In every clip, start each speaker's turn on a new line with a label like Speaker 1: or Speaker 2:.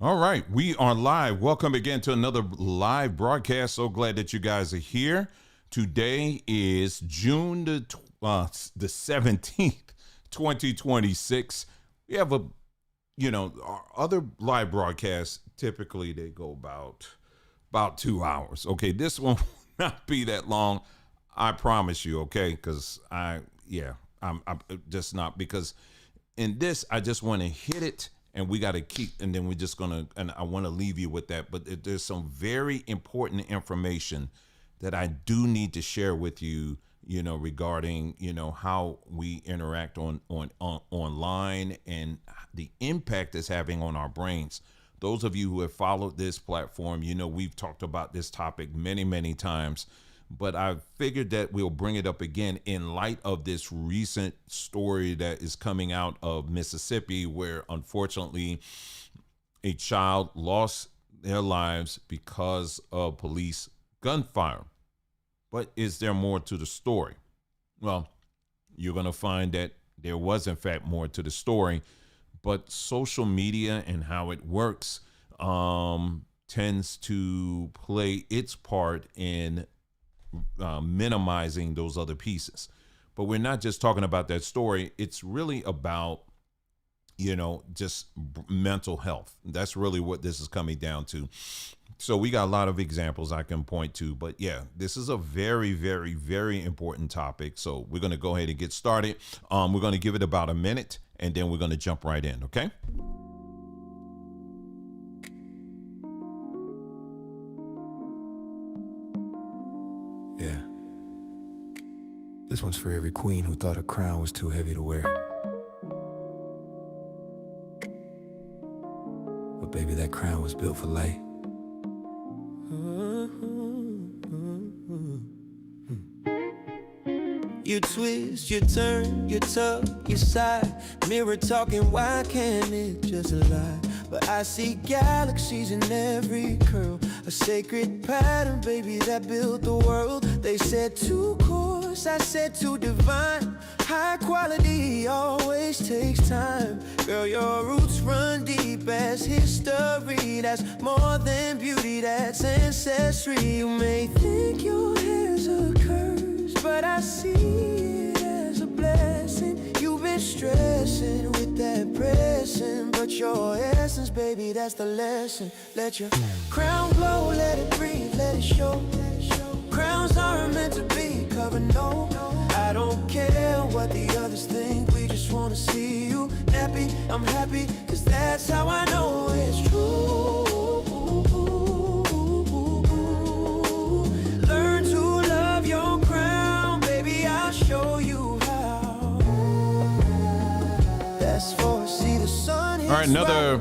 Speaker 1: All right, we are live. Welcome again to another live broadcast. So glad that you guys are here. Today is June the 17th, 2026. We have our other live broadcasts, typically they go about 2 hours. Okay, this one will not be that long. I promise you, okay? Because I'm just not, because in this, I just want to hit it and we got to keep, and then we're just going to, and I want to leave you with that. But there's some very important information that I do need to share with you, regarding, how we interact on online and the impact it's having on our brains. Those of you who have followed this platform, we've talked about this topic many, many times, but I figured that we'll bring it up again in light of this recent story that is coming out of Mississippi, where unfortunately a child lost their lives because of police gunfire. But is there more to the story? Well, you're going to find that there was, in fact, more to the story, but social media and how it works tends to play its part in minimizing those other pieces. But we're not just talking about that story. It's really about, just mental health. That's really what this is coming down to. So we got a lot of examples I can point to, but yeah, this is a very, very, very important topic. So we're going to go ahead and get started. We're going to give it about a minute and then we're going to jump right in. Okay.
Speaker 2: Yeah. This one's for every queen who thought a crown was too heavy to wear. But baby, that crown was built for light.
Speaker 3: You twist, you turn, you tuck, you side. Mirror talking, why can't it just lie? But I see galaxies in every curl. A sacred pattern, baby, that built the world. They said too coarse, I said too divine. High quality always takes time. Girl, your roots run deep as history. That's more than beauty, that's ancestry. You may think your hair's a curse, but I see it as a blessing. You've been stressing with that pressing, but your essence, baby, that's the lesson. Let your crown glow, let it breathe, let it show. Crowns aren't meant to be covered, no. I don't care what the others think, we just wanna see you happy. I'm happy, cause that's how I know it's true. Learn to love your crown, baby, I'll show you how. That's for see the sun.
Speaker 1: All right, another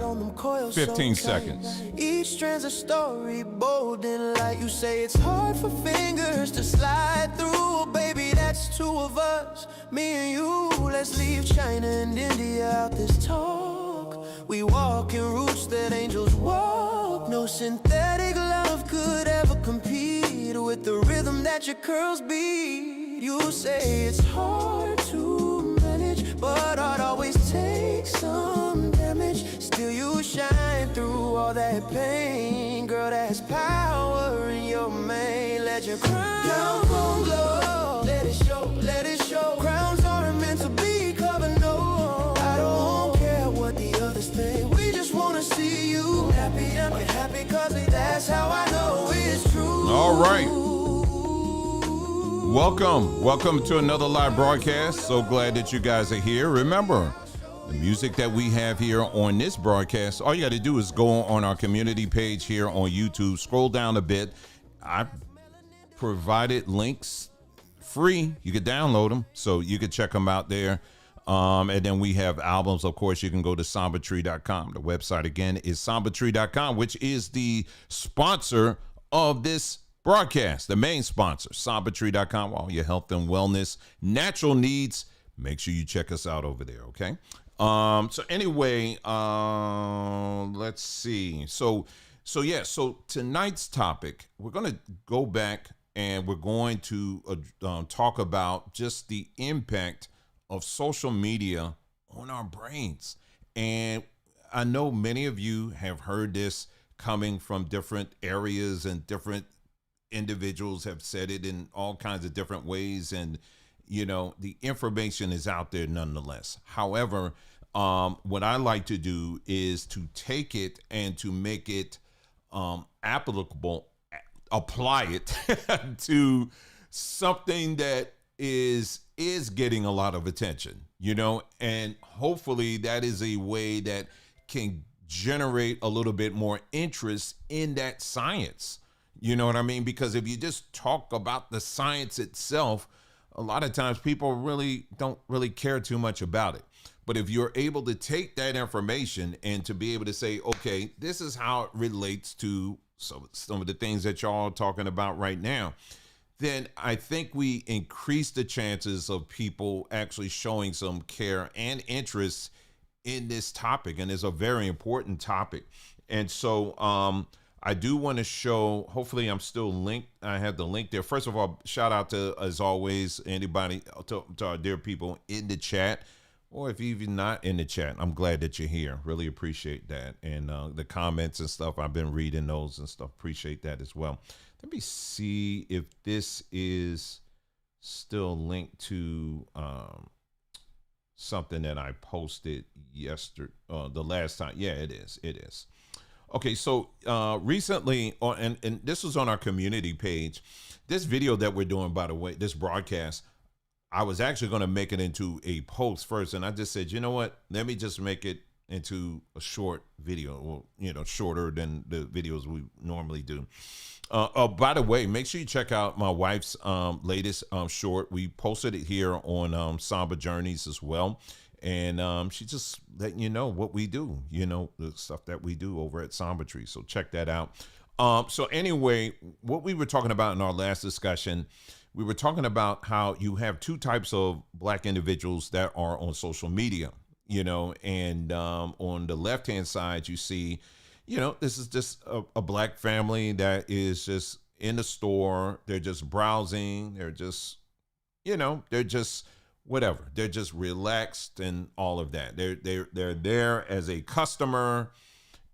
Speaker 1: 15 seconds.
Speaker 3: Each strand's a story, bold and light. You say it's hard for fingers to slide through, baby, that's two of us, me and you. Let's leave China and India out this talk. We walk in roots that angels walk. No synthetic love could ever compete with the rhythm that your curls beat. You say it's hard to manage, but art always takes some damage. Still you shine through all that pain. Girl, that's power in your mane. Let your crown glow, let it show, let it show. Crowns aren't meant to be covered, no. I don't care what the others think, we just wanna see you happy. I'm happy cause that's how I know it's true.
Speaker 1: All right. Welcome to another live broadcast. So glad that you guys are here. Remember, the music that we have here on this broadcast, all you got to do is go on our community page here on YouTube, scroll down a bit. I provided links free. You could download them, so you could check them out there. And then we have albums. Of course, you can go to sambatree.com. The website again is sambatree.com, which is the sponsor of this broadcast, the main sponsor, sambatree.com. All your health and wellness, natural needs. Make sure you check us out over there, okay? So anyway, let's see. So tonight's topic, we're going to go back and we're going to talk about just the impact of social media on our brains. And I know many of you have heard this coming from different areas, and different individuals have said it in all kinds of different ways. And, the information is out there nonetheless. However, what I like to do is to take it and to make it applicable, apply it to something that is getting a lot of attention, and hopefully that is a way that can generate a little bit more interest in that science. You know what I mean? Because if you just talk about the science itself, a lot of times people really don't really care too much about it. But if you're able to take that information and to be able to say, okay, this is how it relates to some of the things that y'all are talking about right now, then I think we increase the chances of people actually showing some care and interest in this topic. And it's a very important topic. And so I do want to show, hopefully I'm still linked. I have the link there. First of all, shout out to, as always, anybody, to our dear people in the chat, or if you're even not in the chat, I'm glad that you're here. Really appreciate that. And the comments and stuff, I've been reading those and stuff. Appreciate that as well. Let me see if this is still linked to something that I posted yesterday, the last time. Yeah, it is. It is. Okay, so recently, and this was on our community page, this video that we're doing, by the way, this broadcast, I was actually going to make it into a post first, and I just said, you know what, let me just make it into a short video, well, shorter than the videos we normally do. By the way, make sure you check out my wife's latest short. We posted it here on Samba Journeys as well. And she just letting you know what we do, the stuff that we do over at Samba Tree. So check that out. So anyway, what we were talking about in our last discussion, we were talking about how you have two types of Black individuals that are on social media, and on the left-hand side, you see, this is just a Black family that is just in the store. They're just browsing. They're just, they're just whatever. They're just relaxed and all of that. They're there as a customer,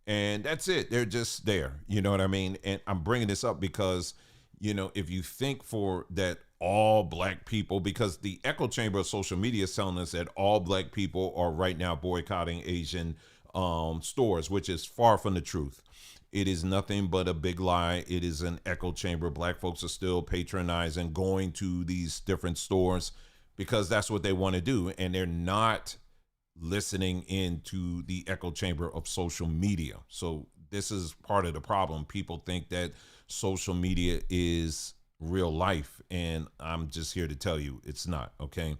Speaker 1: and that's it. They're just there. You know what I mean? And I'm bringing this up because, if you think for that all Black people, because the echo chamber of social media is telling us that all Black people are right now boycotting Asian stores, which is far from the truth. It is nothing but a big lie. It is an echo chamber. Black folks are still patronizing, going to these different stores because that's what they want to do. And they're not listening into the echo chamber of social media. So this is part of the problem. People think that social media is real life. And I'm just here to tell you it's not, okay?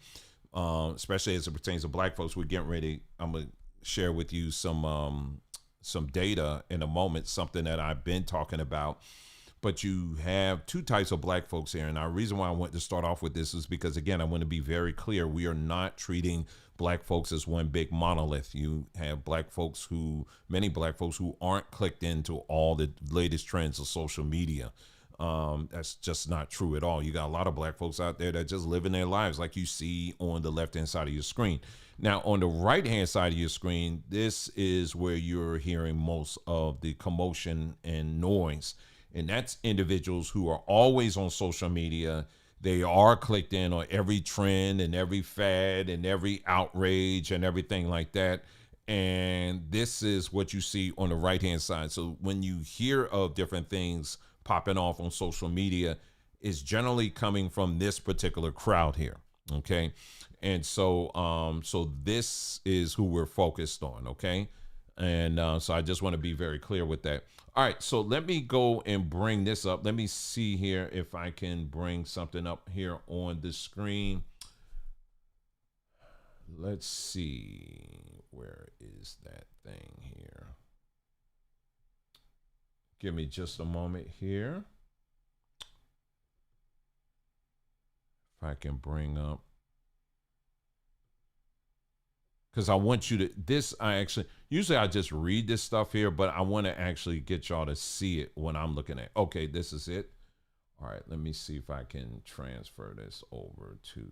Speaker 1: Especially as it pertains to Black folks. We're getting ready. I'm going to share with you some data in a moment, something that I've been talking about. But you have two types of Black folks here. And the reason why I want to start off with this is because, again, I want to be very clear. We are not treating Black folks as one big monolith. You have many Black folks who aren't clicked into all the latest trends of social media. That's just not true at all. You got a lot of Black folks out there that just living their lives like you see on the left-hand side of your screen. Now, on the right-hand side of your screen, this is where you're hearing most of the commotion and noise. And that's individuals who are always on social media. They are clicked in on every trend and every fad and every outrage and everything like that. And this is what you see on the right-hand side. So when you hear of different things popping off on social media, it's generally coming from this particular crowd here. Okay. And so this is who we're focused on. Okay. And so I just want to be very clear with that. All right, so let me go and bring this up. Let me see here if I can bring something up here on the screen. Let's see. Where is that thing here? Give me just a moment here. If I can bring up. Because I want you to, usually I just read this stuff here, but I want to actually get y'all to see it when I'm looking at, okay, this is it. All right, let me see if I can transfer this over to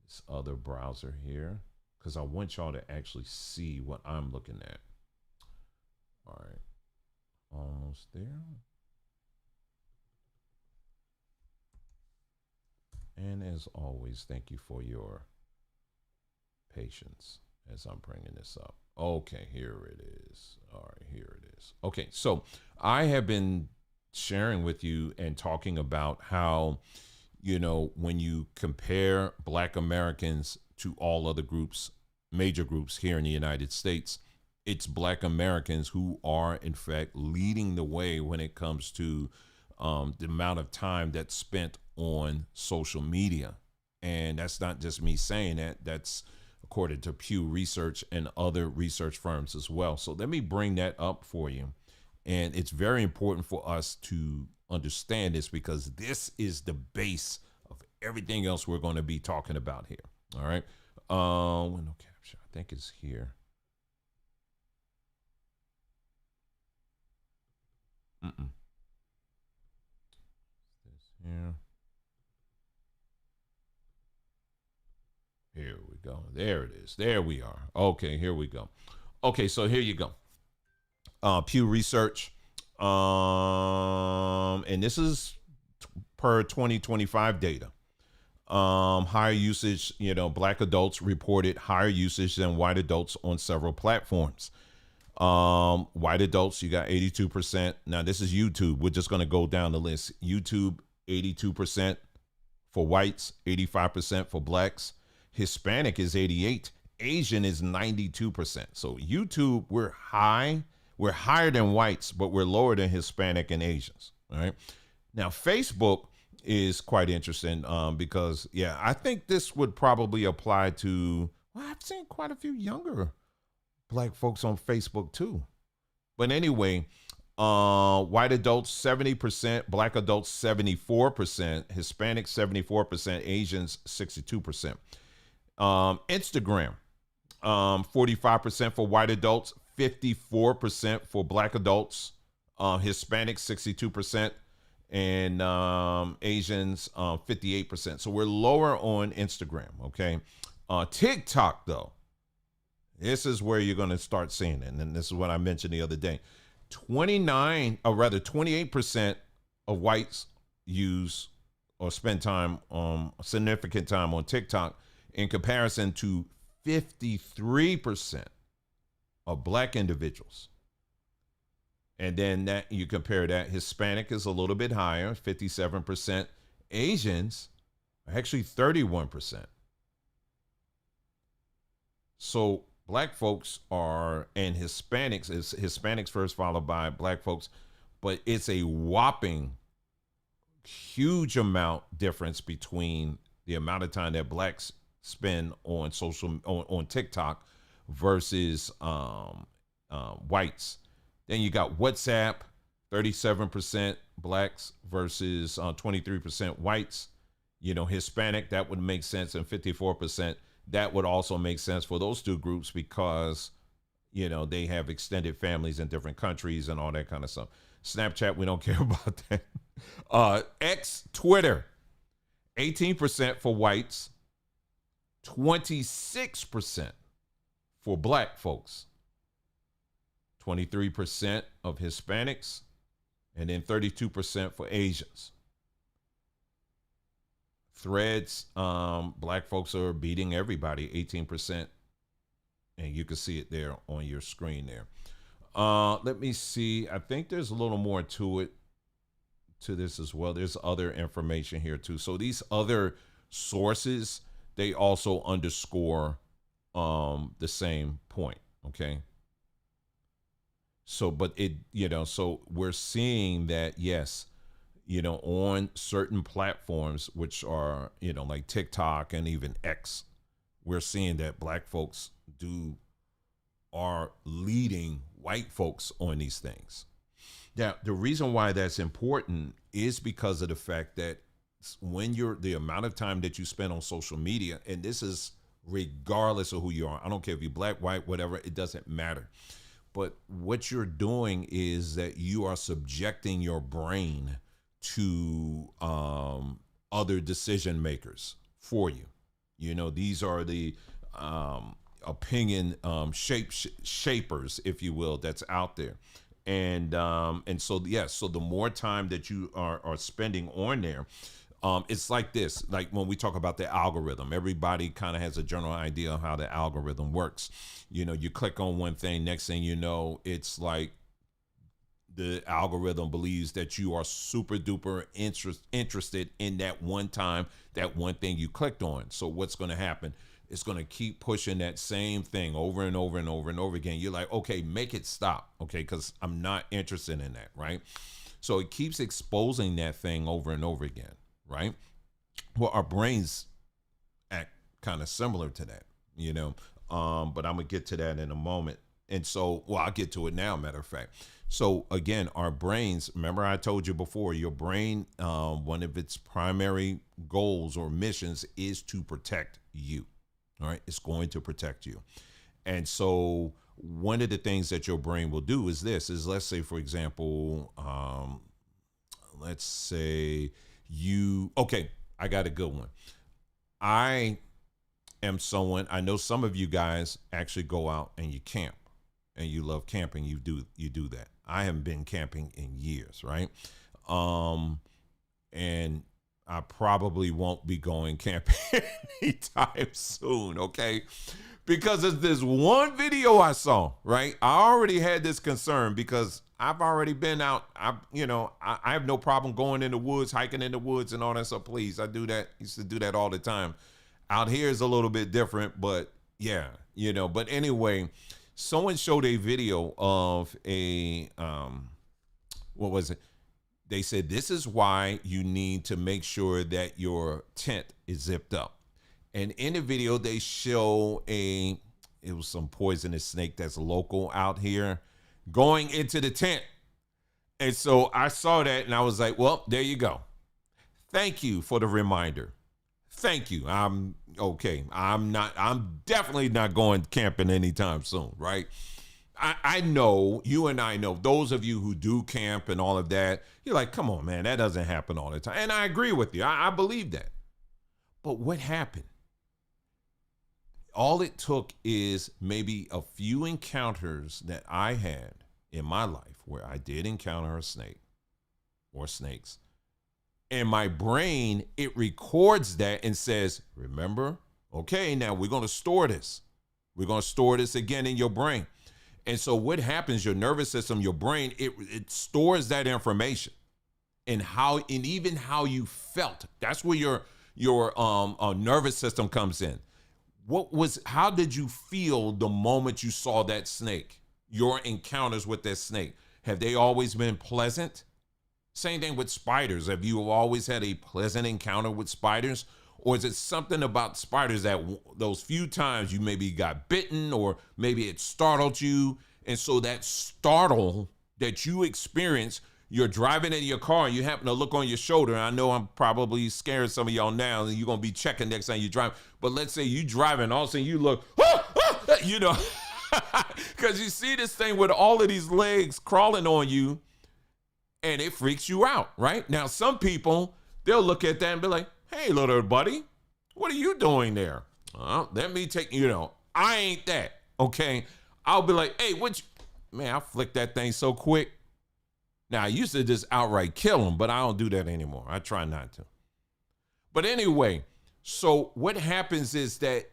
Speaker 1: this other browser here. because I want y'all to actually see what I'm looking at. All right, almost there. And as always, thank you for your patience as I'm bringing this up. Okay, here it is. All right, here it is. Okay, so I have been sharing with you and talking about how, when you compare Black Americans to all other groups, major groups here in the United States, it's Black Americans who are, in fact, leading the way when it comes to the amount of time that's spent on social media. And that's not just me saying that. That's according to Pew Research and other research firms as well. So let me bring that up for you. And it's very important for us to understand this because this is the base of everything else we're going to be talking about here. All right. Window capture, I think it's here. This here. Here we go. There it is. There we are. Okay, here we go. Okay, so here you go. Pew Research. And this is per 2025 data. Higher usage, Black adults reported higher usage than white adults on several platforms. White adults, you got 82%. Now, this is YouTube. We're just going to go down the list. YouTube, 82% for whites, 85% for Blacks. Hispanic is 88. Asian is 92%. So YouTube, we're high. We're higher than whites, but we're lower than Hispanic and Asians. All right. Now, Facebook is quite interesting because, I think this would probably apply to, I've seen quite a few younger Black folks on Facebook too. But anyway, white adults, 70%, Black adults, 74%, Hispanic, 74%, Asians, 62%. Instagram, 45% for white adults, 54% for Black adults, Hispanic 62%, and Asians 58%. So we're lower on Instagram. Okay, TikTok though, this is where you're going to start seeing it, and this is what I mentioned the other day. 28% of whites use or spend time, significant time on TikTok, in comparison to 53% of Black individuals. And then that you compare that, Hispanic is a little bit higher, 57%. Asians are actually 31%. So Black folks are, and Hispanics, is Hispanics first, followed by Black folks, but it's a whopping huge amount difference between the amount of time that Blacks spend on on TikTok versus whites. Then you got WhatsApp, 37% Blacks versus 23% whites. Hispanic, that would make sense, and 54%. That would also make sense for those two groups because, they have extended families in different countries and all that kind of stuff. Snapchat, we don't care about that. X, Twitter, 18% for whites, 26% for Black folks, 23% of Hispanics, and then 32% for Asians. Threads, Black folks are beating everybody, 18%. And you can see it there on your screen there. Let me see. I think there's a little more to this as well. There's other information here too. So these other sources, they also underscore the same point. Okay. So, but so we're seeing that, yes, on certain platforms, which are, like TikTok and even X, we're seeing that Black folks are leading white folks on these things. Now, the reason why that's important is because of the fact that when the amount of time that you spend on social media, and this is regardless of who you are, I don't care if you're Black, white, whatever, it doesn't matter. But what you're doing is that you are subjecting your brain to other decision makers for you. These are the opinion shapers, if you will, that's out there. And so yes, so the more time that you are spending on there, it's like this. Like when we talk about the algorithm, everybody kind of has a general idea of how the algorithm works. You know, you click on one thing, next thing you know, it's like the algorithm believes that you are super duper interested in that one time, that one thing you clicked on. So what's going to happen? It's going to keep pushing that same thing over and over and over and over again. You're like, okay, make it stop. Okay. Cause I'm not interested in that. Right. So it keeps exposing that thing over and over again. Right. Well, our brains act kind of similar to that, you know, but I'm gonna get to that in a moment. And so, well, I'll get to it now, matter of fact. So again, our brains, remember I told you before, your brain, one of its primary goals or missions is to protect you. All right. It's going to protect you. And so one of the things that your brain will do is this is, let's say, for example, let's say okay, I got a good one. I am someone, I know some of you guys actually go out and you camp and you love camping. You do that. I haven't been camping in years. Right. And I probably won't be going camping anytime soon, okay? Because of this one video I saw, right? I already had this concern because I've already been out. I have no problem going in the woods, hiking in the woods and all that stuff. Please, I do that. Used to do that all the time. Out here is a little bit different, but yeah, but anyway, someone showed a video of what was it? They said, this is why you need to make sure that your tent is zipped up. And in the video, they show it was some poisonous snake that's local out here going into the tent. And so I saw that and I was like, well, there you go. Thank you for the reminder. Thank you. I'm okay. I'm definitely not going camping anytime soon, right? I know, you and I know, those of you who do camp and all of that, you're like, come on, man, that doesn't happen all the time. And I agree with you. I believe that. But what happened? All it took is maybe a few encounters that I had in my life where I did encounter a snake or snakes. And my brain, it records that and says, remember, okay, now we're going to store this. We're going to store this again in your brain. And so what happens, your nervous system, your brain, it stores that information and even how you felt. That's where your nervous system comes in. How did you feel the moment you saw that snake? Your encounters with that snake, have they always been pleasant? Same thing with spiders. Have you always had a pleasant encounter with spiders? Or is it something about spiders that those few times you maybe got bitten or maybe it startled you? And so that startle that you experience, you're driving in your car and you happen to look on your shoulder. And I know I'm probably scaring some of y'all now and you're going to be checking next time you drive. But let's say you driving, all of a sudden you look, because you see this thing with all of these legs crawling on you and it freaks you out, right? Now, some people, they'll look at that and be like, hey, little buddy, what are you doing there? Let me take, I ain't that, okay? I'll be like, hey, man, I flicked that thing so quick. Now, I used to just outright kill them, but I don't do that anymore. I try not to. But anyway, so what happens is that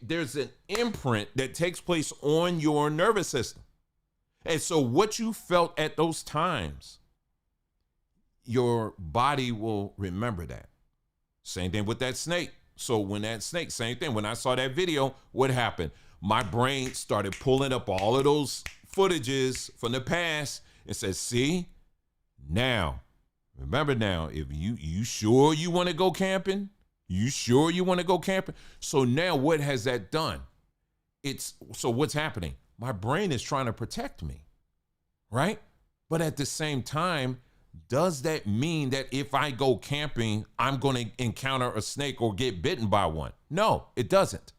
Speaker 1: there's an imprint that takes place on your nervous system. And so what you felt at those times, your body will remember that. Same thing with that snake. So when that snake, same thing. When I saw that video, what happened? My brain started pulling up all of those footages from the past and said, see, now, remember now, if you sure you want to go camping? You sure you want to go camping? So now what has that done? So what's happening? My brain is trying to protect me, right? But at the same time, does that mean that if I go camping, I'm going to encounter a snake or get bitten by one? No, it doesn't.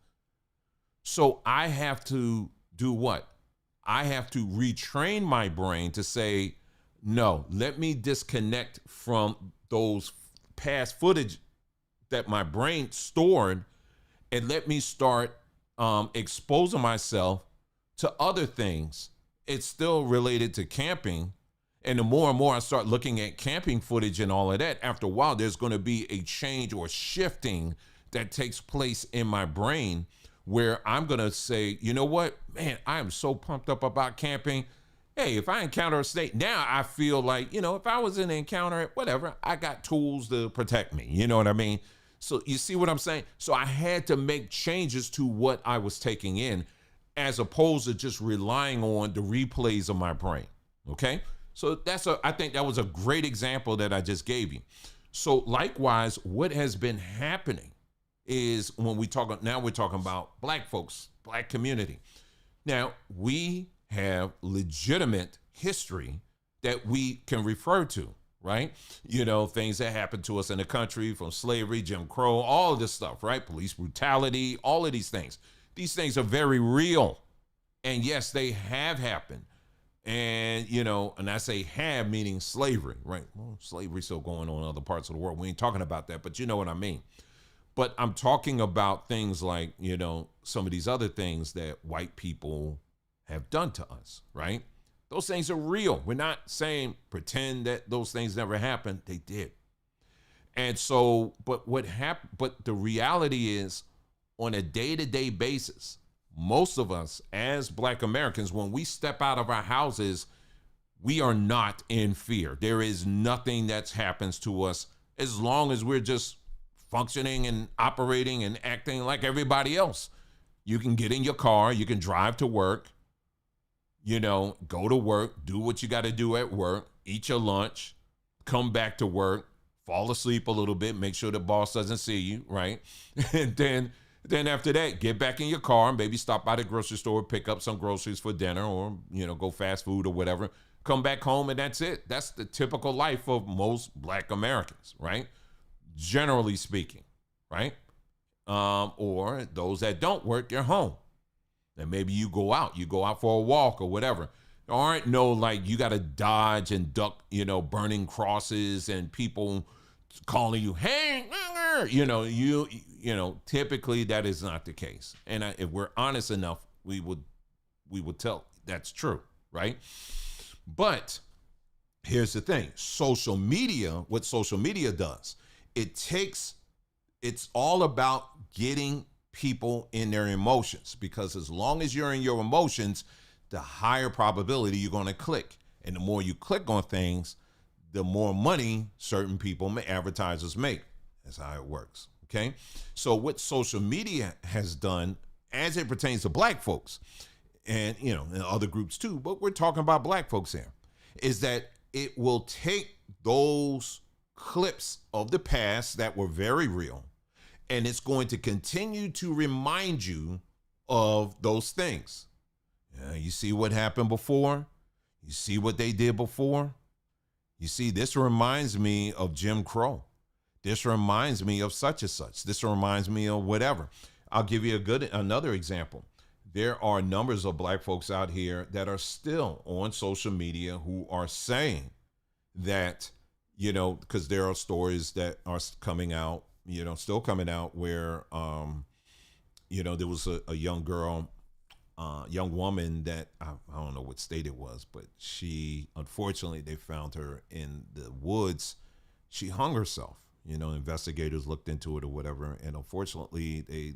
Speaker 1: So I have to do what? I have to retrain my brain to say, no, let me disconnect from those past footage that my brain stored and let me start exposing myself to other things. It's still related to camping. And the more and more I start looking at camping footage and all of that, after a while, there's going to be a change or shifting that takes place in my brain where I'm going to say, you know what, man, I am so pumped up about camping. Hey, if I encounter a snake, now I feel like, if I was in an encounter, whatever, I got tools to protect me. You know what I mean? So you see what I'm saying? So I had to make changes to what I was taking in as opposed to just relying on the replays of my brain. Okay? So I think that was a great example that I just gave you. So likewise, what has been happening is when we're talking about black folks, black community. Now, we have legitimate history that we can refer to, right? Things that happened to us in the country from slavery, Jim Crow, all of this stuff, right? Police brutality, all of these things. These things are very real. And yes, they have happened. And, and I say have meaning slavery, right? Well, slavery's still going on in other parts of the world. We ain't talking about that, but you know what I mean. But I'm talking about things like, some of these other things that white people have done to us, right? Those things are real. We're not saying pretend that those things never happened. They did. And so, but the reality is on a day-to-day basis, most of us as black Americans, when we step out of our houses, we are not in fear. There is nothing that happens to us as long as we're just functioning and operating and acting like everybody else. You can get in your car, you can drive to work, go to work, do what you got to do at work, eat your lunch, come back to work, fall asleep a little bit, make sure the boss doesn't see you, right? And then after that, get back in your car and maybe stop by the grocery store, pick up some groceries for dinner or, go fast food or whatever, come back home and that's it. That's the typical life of most black Americans, right? Generally speaking, right? Or those that don't work, you're home. And maybe you go out for a walk or whatever. There aren't no you got to dodge and duck, burning crosses and people calling you, hey, typically that is not the case. And if we're honest enough, we would tell that's true, right? But here's the thing. What social media does, it's all about getting people in their emotions, because as long as you're in your emotions, the higher probability you're going to click. And the more you click on things, the more money certain people, advertisers, make. That's how it works. Okay. So what social media has done as it pertains to black folks and, and other groups too, but we're talking about black folks here, is that it will take those clips of the past that were very real, and it's going to continue to remind you of those things. You see what happened before? You see what they did before? You see, this reminds me of Jim Crow. This reminds me of such and such. This reminds me of whatever. I'll give you another example. There are numbers of black folks out here that are still on social media who are saying that, because there are stories that are coming out, still coming out where, there was a young girl, young woman that I don't know what state it was, but she, unfortunately, they found her in the woods. She hung herself. Investigators looked into it or whatever, and unfortunately, they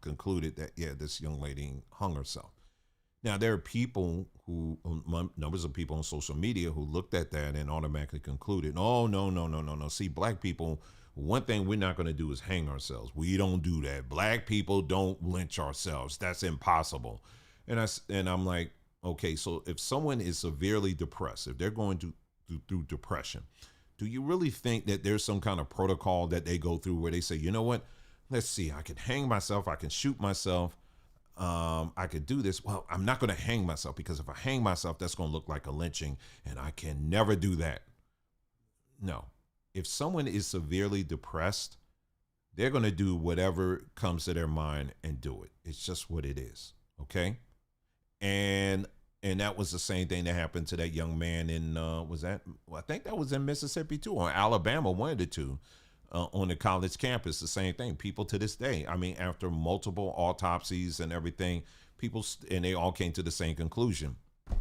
Speaker 1: concluded that, this young lady hung herself. Now, there are people numbers of people on social media who looked at that and automatically concluded, oh, no. See, black people, one thing we're not going to do is hang ourselves. We don't do that. Black people don't lynch ourselves. That's impossible. And I'm like, okay, so if someone is severely depressed, if they're going through depression, do you really think that there's some kind of protocol that they go through where they say, you know what, let's see, I can hang myself, I can shoot myself, I could do this. Well, I'm not going to hang myself, because if I hang myself, that's going to look like a lynching, and I can never do that. No. If someone is severely depressed, they're going to do whatever comes to their mind and do it. It's just what it is. Okay. And that was the same thing that happened to that young man in, I think that was in Mississippi too, or Alabama, one of the two. on the college campus, the same thing. People to this day, I mean, after multiple autopsies and everything, and they all came to the same conclusion.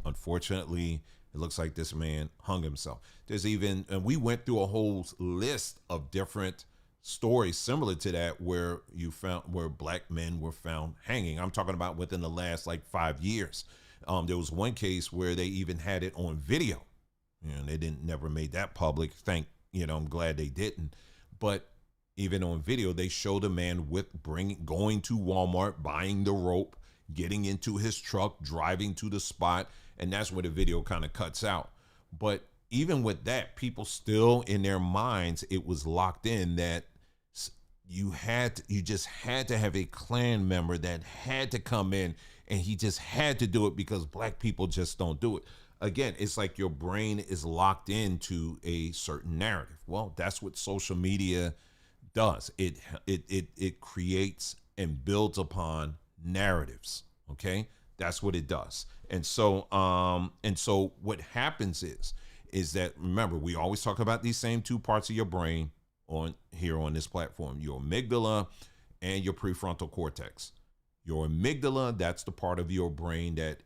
Speaker 1: Unfortunately, it looks like this man hung himself. And we went through a whole list of different stories similar to that where black men were found hanging. I'm talking about within the last like 5 years. There was one case where they even had it on video. They never made that public. I'm glad they didn't. But even on video, they showed a man going to Walmart, buying the rope, getting into his truck, driving to the spot, and that's where the video kind of cuts out. But even with that, people still in their minds, it was locked in that you just had to have a Klan member that had to come in, and he just had to do it because black people just don't do it. Again, it's like your brain is locked into a certain narrative. Well, that's what social media does. It creates and builds upon narratives. Okay, that's what it does. And so what happens is that, remember, we always talk about these same two parts of your brain on this platform: your amygdala and your prefrontal cortex. Your amygdala, that's the part of your brain that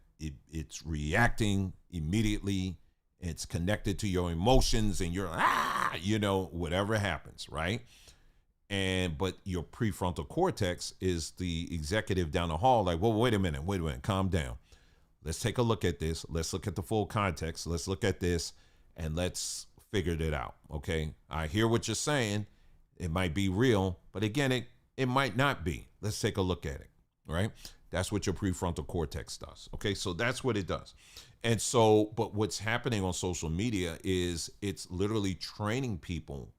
Speaker 1: it's reacting immediately. It's connected to your emotions, and you're whatever happens, right? But your prefrontal cortex is the executive down the hall, like, well, wait a minute, calm down. Let's take a look at this. Let's look at the full context. Let's look at this, and let's figure it out. Okay, I hear what you're saying. It might be real, but again, it might not be. Let's take a look at it, right? That's what your prefrontal cortex does. Okay, so that's what it does. And so, but what's happening on social media is it's literally training people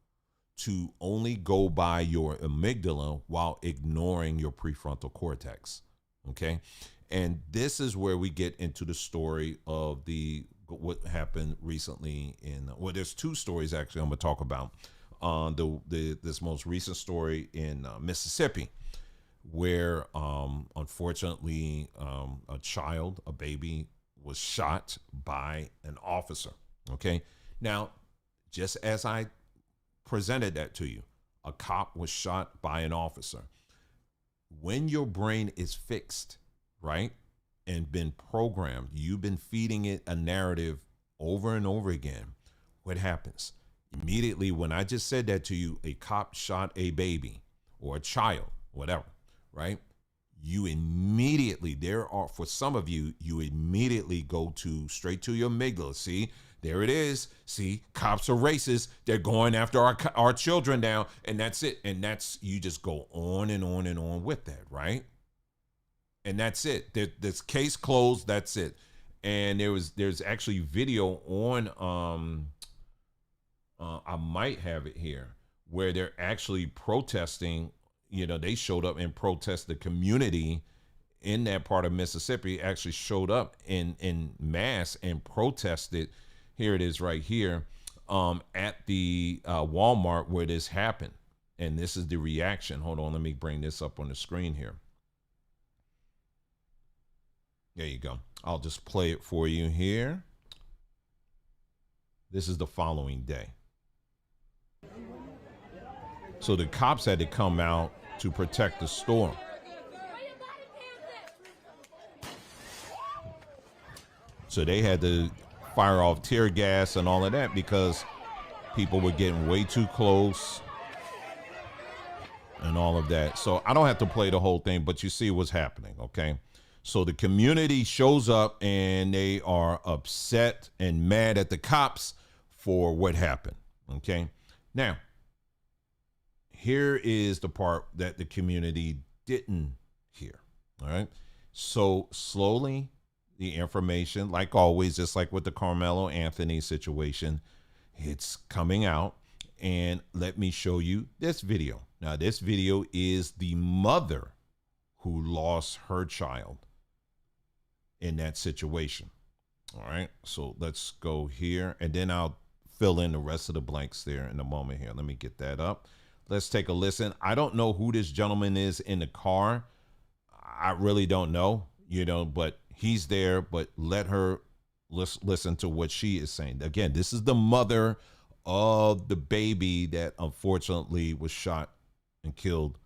Speaker 1: to only go by your amygdala while ignoring your prefrontal cortex. Okay, and this is where we get into the story of what happened recently there's two stories actually I'm gonna talk about. This most recent story in Mississippi, where unfortunately a baby was shot by an officer. Okay, now just as I presented that to you, a cop was shot by an officer. When your brain is fixed, right, and been programmed, you've been feeding it a narrative over and over again, what happens? Immediately when I just said that to you, a cop shot a baby or a child, whatever, right? You immediately, for some of you, you immediately go straight to your amygdala. See, there it is. See, cops are racist. They're going after our children now, and that's it. And you just go on and on and on with that, right? And that's it. This case closed. That's it. And there's actually video on. I might have it here where they're actually protesting. They showed up and protest. The community in that part of Mississippi actually showed up in mass and protested. Here it is right here at the Walmart where this happened. And this is the reaction. Hold on, let me bring this up on the screen here. There you go. I'll just play it for you here. This is the following day. So the cops had to come out to protect the store. So they had to fire off tear gas and all of that because people were getting way too close and all of that. So I don't have to play the whole thing, but you see what's happening, okay? So the community shows up and they are upset and mad at the cops for what happened, okay? Now, here is the part that the community didn't hear, all right? So slowly, the information, like always, just like with the Carmelo Anthony situation, it's coming out. And let me show you this video. Now, this video is the mother who lost her child in that situation. All right, so let's go here, and then I'll fill in the rest of the blanks there in a moment here. Let me get that up. Let's take a listen. I don't know who this gentleman is in the car. I really don't know, but he's there. But let her listen to what she is saying. Again, this is the mother of the baby that unfortunately was shot and killed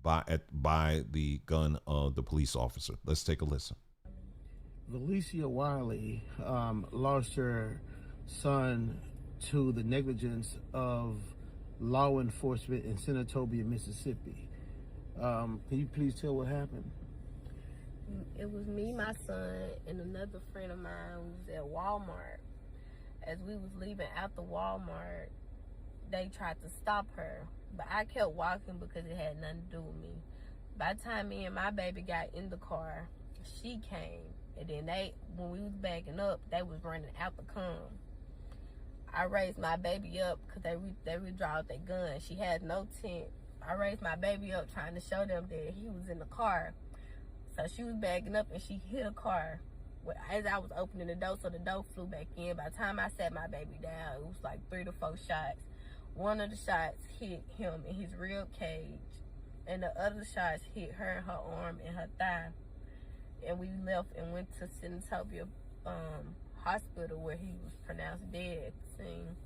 Speaker 1: by the gun of the police officer. Let's take a listen.
Speaker 4: Valencia Wiley lost her son to the negligence of law enforcement in Senatobia, Mississippi. Can you please tell what happened?
Speaker 5: It was me, my son, and another friend of mine who was at Walmart. As we was leaving out the Walmart, they tried to stop her, but I kept walking because it had nothing to do with me. By the time me and my baby got in the car, she came, and then when we was backing up, they was running out the come. I raised my baby up because they withdraw their gun. She had no tent. I raised my baby up trying to show them that he was in the car. So she was backing up and she hit a car as I was opening the door, so the door flew back in. By the time I sat my baby down, it was like 3 to 4 shots. One of the shots hit him in his rib cage, and the other shots hit her in her arm and her thigh. And we left and went to Senatobia hospital where he was pronounced dead at the scene.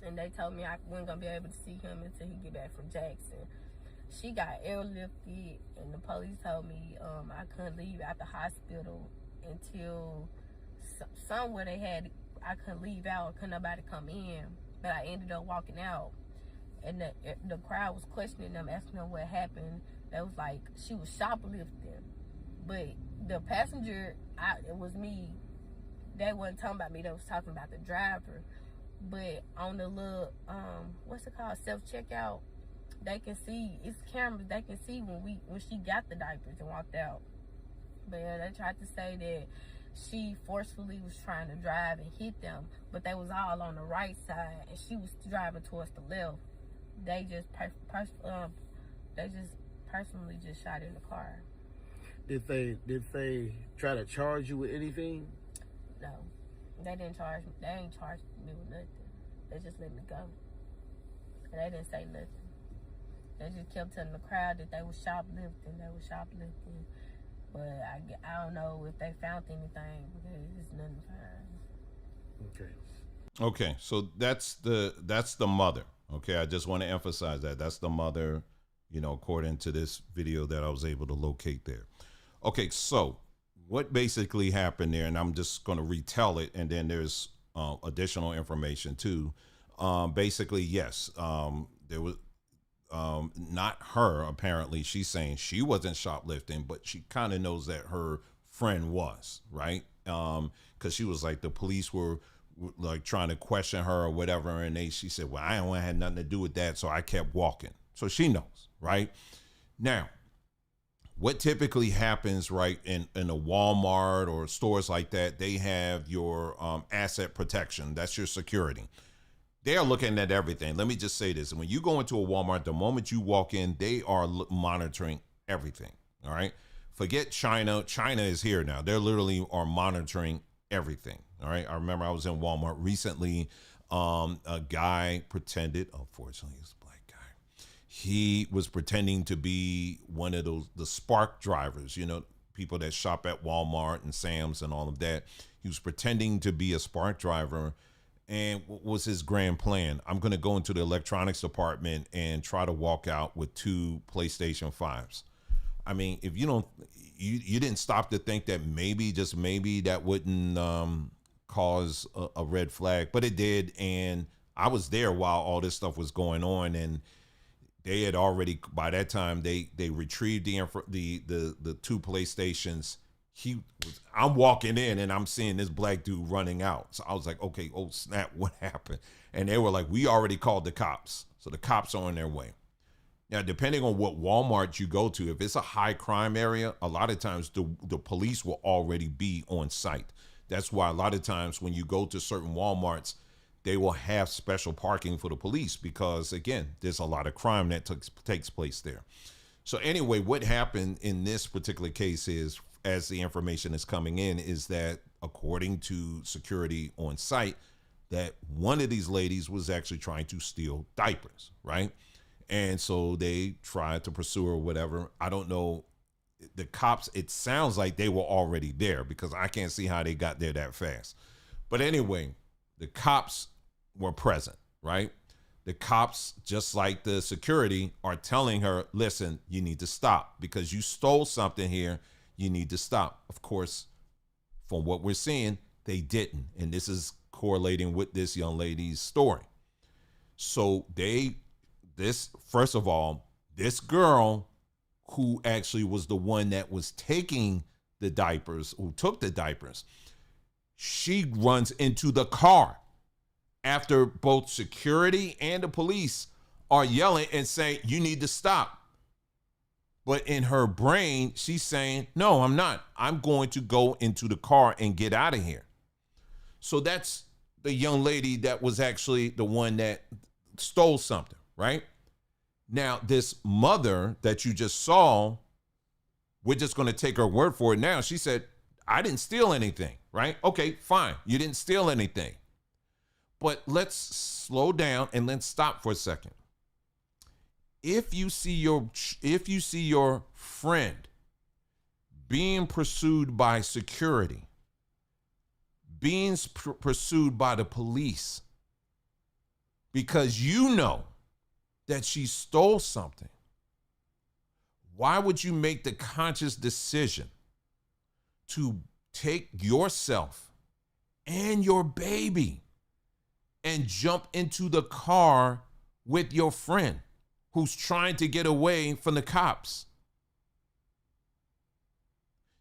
Speaker 5: And they told me I wasn't gonna be able to see him until he get back from Jackson. She got airlifted, and the police told me I couldn't leave out the hospital until somewhere I couldn't leave out, couldn't nobody come in. But I ended up walking out, and the crowd was questioning them, asking them what happened. They was like, she was shoplifting. But the passenger, it was me. They wasn't talking about me, they was talking about the driver. But on the little, what's it called, self-checkout, they can see, it's cameras, they can see when she got the diapers and walked out. But yeah, they tried to say that she forcefully was trying to drive and hit them, but they was all on the right side, and she was driving towards the left. They just personally just shot in the car.
Speaker 4: Did they try to charge you with anything?
Speaker 5: No, they didn't charge me. They ain't charged me with nothing. They just let me go. And they didn't say nothing. They just kept telling the crowd that they was shoplifting. But I don't know if they found anything because there's nothing to find.
Speaker 4: Okay.
Speaker 1: Okay, so that's the mother. Okay, I just want to emphasize that that's the mother, according to this video that I was able to locate there. Okay, so what basically happened there, and I'm just going to retell it, and then there's additional information too. Basically, yes, there was not her. Apparently, she's saying she wasn't shoplifting, but she kind of knows that her friend was, right? Because she was like, the police were like trying to question her or whatever, and she said, well, I don't have nothing to do with that, so I kept walking. So she knows, right? Now, what typically happens, right, in a Walmart or stores like that, they have your asset protection. That's your security. They are looking at everything. Let me just say this. When you go into a Walmart, the moment you walk in, they are monitoring everything, all right? Forget China. China is here now. They literally are monitoring everything, all right? I remember I was in Walmart recently. A guy pretended, unfortunately, he's a black guy. He was pretending to be one of the Spark drivers, people that shop at Walmart and Sam's and all of that. He was pretending to be a Spark driver. And what was his grand plan? I'm going to go into the electronics department and try to walk out with 2 PlayStation 5s. I mean, if you didn't stop to think that maybe, just maybe, that wouldn't cause a red flag, but it did. And I was there while all this stuff was going on, and they had already, by that time, they retrieved the 2 PlayStations. I'm walking in and I'm seeing this black dude running out. So I was like, okay, oh snap, what happened? And they were like, we already called the cops. So the cops are on their way. Now, depending on what Walmart you go to, if it's a high crime area, a lot of times the police will already be on site. That's why a lot of times when you go to certain Walmarts, they will have special parking for the police because, again, there's a lot of crime that takes place there. So anyway, what happened in this particular case is, as the information is coming in, is that according to security on site, that one of these ladies was actually trying to steal diapers, right? And so they tried to pursue her or whatever. I don't know. The cops, it sounds like they were already there because I can't see how they got there that fast. But anyway, the cops were present, right? The cops, just like the security, are telling her, listen, you need to stop because you stole something here. You need to stop. Of course, from what we're seeing, they didn't. And this is correlating with this young lady's story. So first of all, this girl who actually was the one that was taking the diapers, who took the diapers, she runs into the car after both security and the police are yelling and saying, you need to stop. But in her brain, she's saying, no, I'm not. I'm going to go into the car and get out of here. So that's the young lady that was actually the one that stole something, right? Now, this mother that you just saw, we're just going to take her word for it now. She said, I didn't steal anything, right? Okay, fine. You didn't steal anything. But let's slow down and let's stop for a second. If you see your friend being pursued by security, being pursued by the police, because you know that she stole something, why would you make the conscious decision to take yourself and your baby and jump into the car with your friend who's trying to get away from the cops?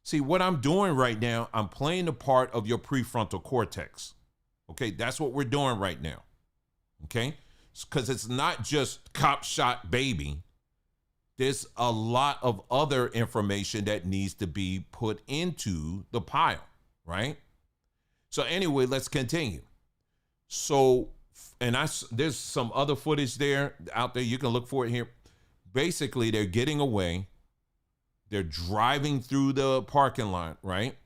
Speaker 1: See, what I'm doing right now, I'm playing the part of your prefrontal cortex. Okay, that's what we're doing right now. Okay, because it's not just cop shot baby. There's a lot of other information that needs to be put into the pile, right? So anyway, let's continue. So, there's some other footage there out there. You can look for it here. Basically, they're getting away. They're driving through the parking lot, right?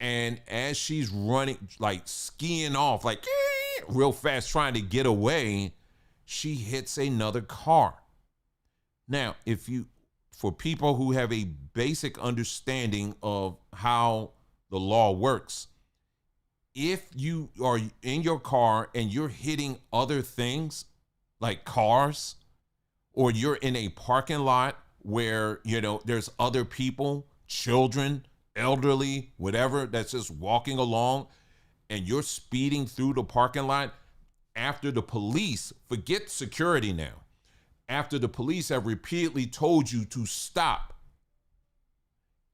Speaker 1: And as she's running, like skiing off, like real fast, trying to get away, she hits another car. Now, for people who have a basic understanding of how the law works, if you are in your car and you're hitting other things like cars, or you're in a parking lot where, there's other people, children, elderly, whatever, that's just walking along, and you're speeding through the parking lot, after the police, forget security now, after the police have repeatedly told you to stop,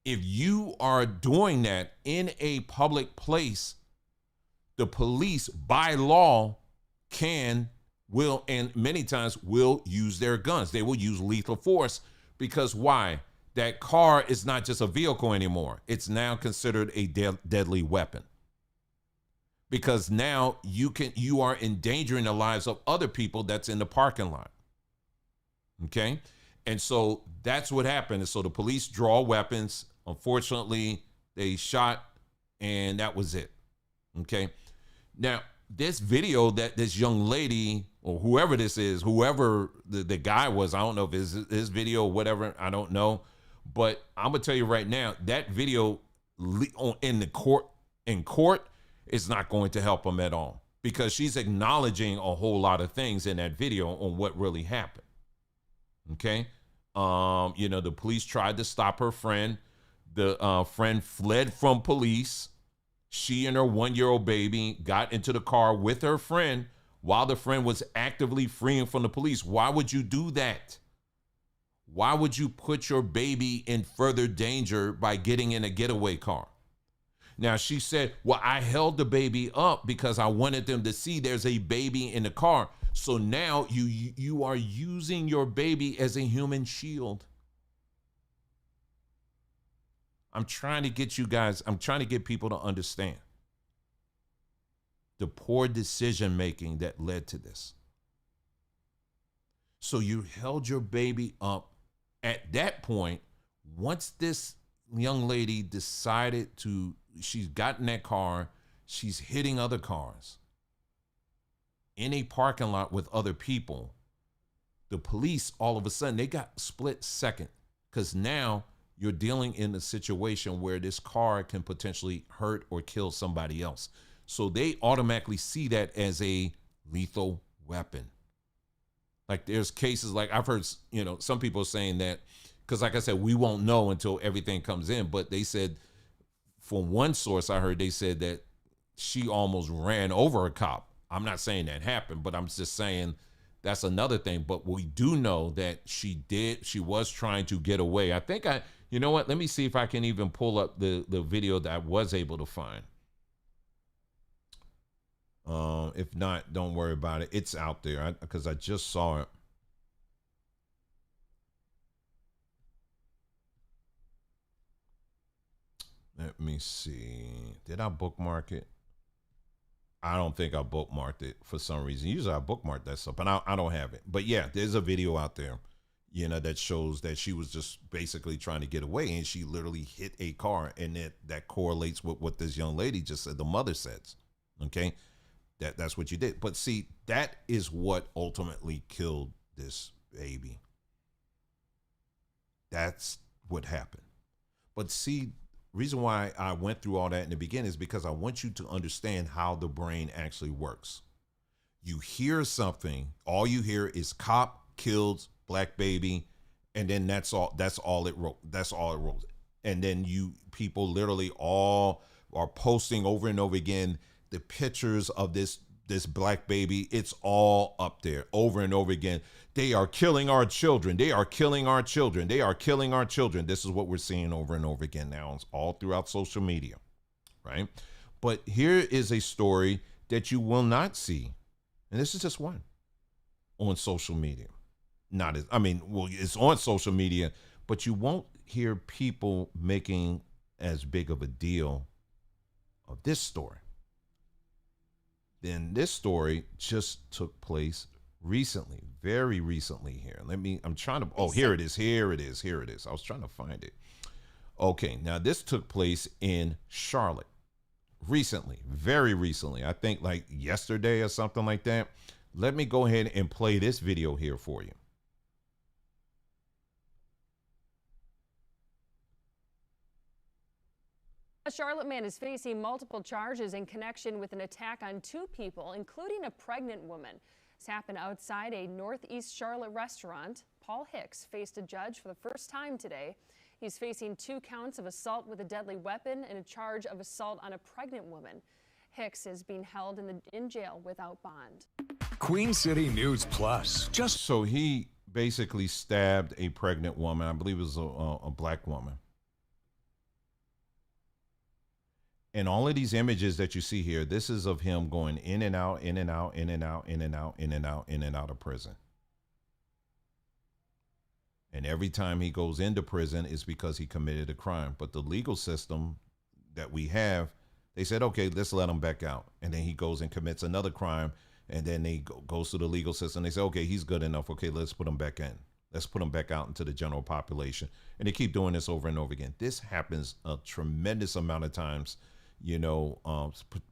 Speaker 1: if you are doing that in a public place, the police by law will, and many times will use their guns. They will use lethal force, because why? That car is not just a vehicle anymore. It's now considered a deadly weapon. Because now you are endangering the lives of other people that's in the parking lot. Okay? And so that's what happened. And so the police draw weapons. Unfortunately, they shot, and that was it. Okay? Now, this video that this young lady, or whoever this is, whoever the guy was, I don't know if it's his video or whatever, I don't know. But I'm going to tell you right now, that video in court is not going to help him at all, because she's acknowledging a whole lot of things in that video on what really happened. Okay? The police tried to stop her friend. The friend fled from police. She and her 1-year-old baby got into the car with her friend while the friend was actively fleeing from the police. Why would you do that? Why would you put your baby in further danger by getting in a getaway car? Now, she said, well, I held the baby up because I wanted them to see there's a baby in the car. So now you are using your baby as a human shield. I'm trying to get people to understand the poor decision making that led to this. So you held your baby up. At that point, once this young lady decided she's got in that car, she's hitting other cars in a parking lot with other people, the police, all of a sudden, they got split second, because now you're dealing in a situation where this car can potentially hurt or kill somebody else. So they automatically see that as a lethal weapon. Like there's cases like I've heard, some people saying that, because like I said, we won't know until everything comes in. But they said, from one source I heard, they said that she almost ran over a cop. I'm not saying that happened, but I'm just saying that's another thing. But we do know that she was trying to get away. I think you know what? Let me see if I can even pull up the video that I was able to find. If not, don't worry about it. It's out there because I just saw it. Let me see. Did I bookmark it? I don't think I bookmarked it for some reason. Usually I bookmark that stuff, but I don't have it. But yeah, there's a video out there, that shows that she was just basically trying to get away, and she literally hit a car, and that correlates with what this young lady just said. The mother says, okay, that's what you did. But see, that is what ultimately killed this baby. That's what happened. But see, reason why I went through all that in the beginning is because I want you to understand how the brain actually works. You hear something, all you hear is cop kills black baby, and then that's all it wrote. That's all it wrote. And then people literally all are posting over and over again the pictures of this black baby. It's all up there over and over again. They are killing our children. They are killing our children. They are killing our children. This is what we're seeing over and over again now. It's all throughout social media, right? But here is a story that you will not see, and this is just one, on social media. It's on social media, but you won't hear people making as big of a deal of this story. Then this story just took place recently, very recently here. Here it is. I was trying to find it. Okay, now this took place in Charlotte recently, very recently. I think like yesterday or something like that. Let me go ahead and play this video here for you.
Speaker 6: A Charlotte man is facing multiple charges in connection with an attack on 2 people, including a pregnant woman. This happened outside a Northeast Charlotte restaurant. Paul Hicks faced a judge for the first time today. He's facing 2 counts of assault with a deadly weapon and a charge of assault on a pregnant woman. Hicks is being held in jail without bond.
Speaker 2: Queen City News Plus.
Speaker 1: So he basically stabbed a pregnant woman. I believe it was a black woman. And all of these images that you see here, this is of him going in and out, in and out, in and out, in and out, in and out, in and out of prison. And every time he goes into prison is because he committed a crime. But the legal system that we have, they said, okay, let's let him back out. And then he goes and commits another crime. And then he goes to the legal system. They say, okay, he's good enough. Okay, let's put him back in. Let's put him back out into the general population. And they keep doing this over and over again. This happens a tremendous amount of times,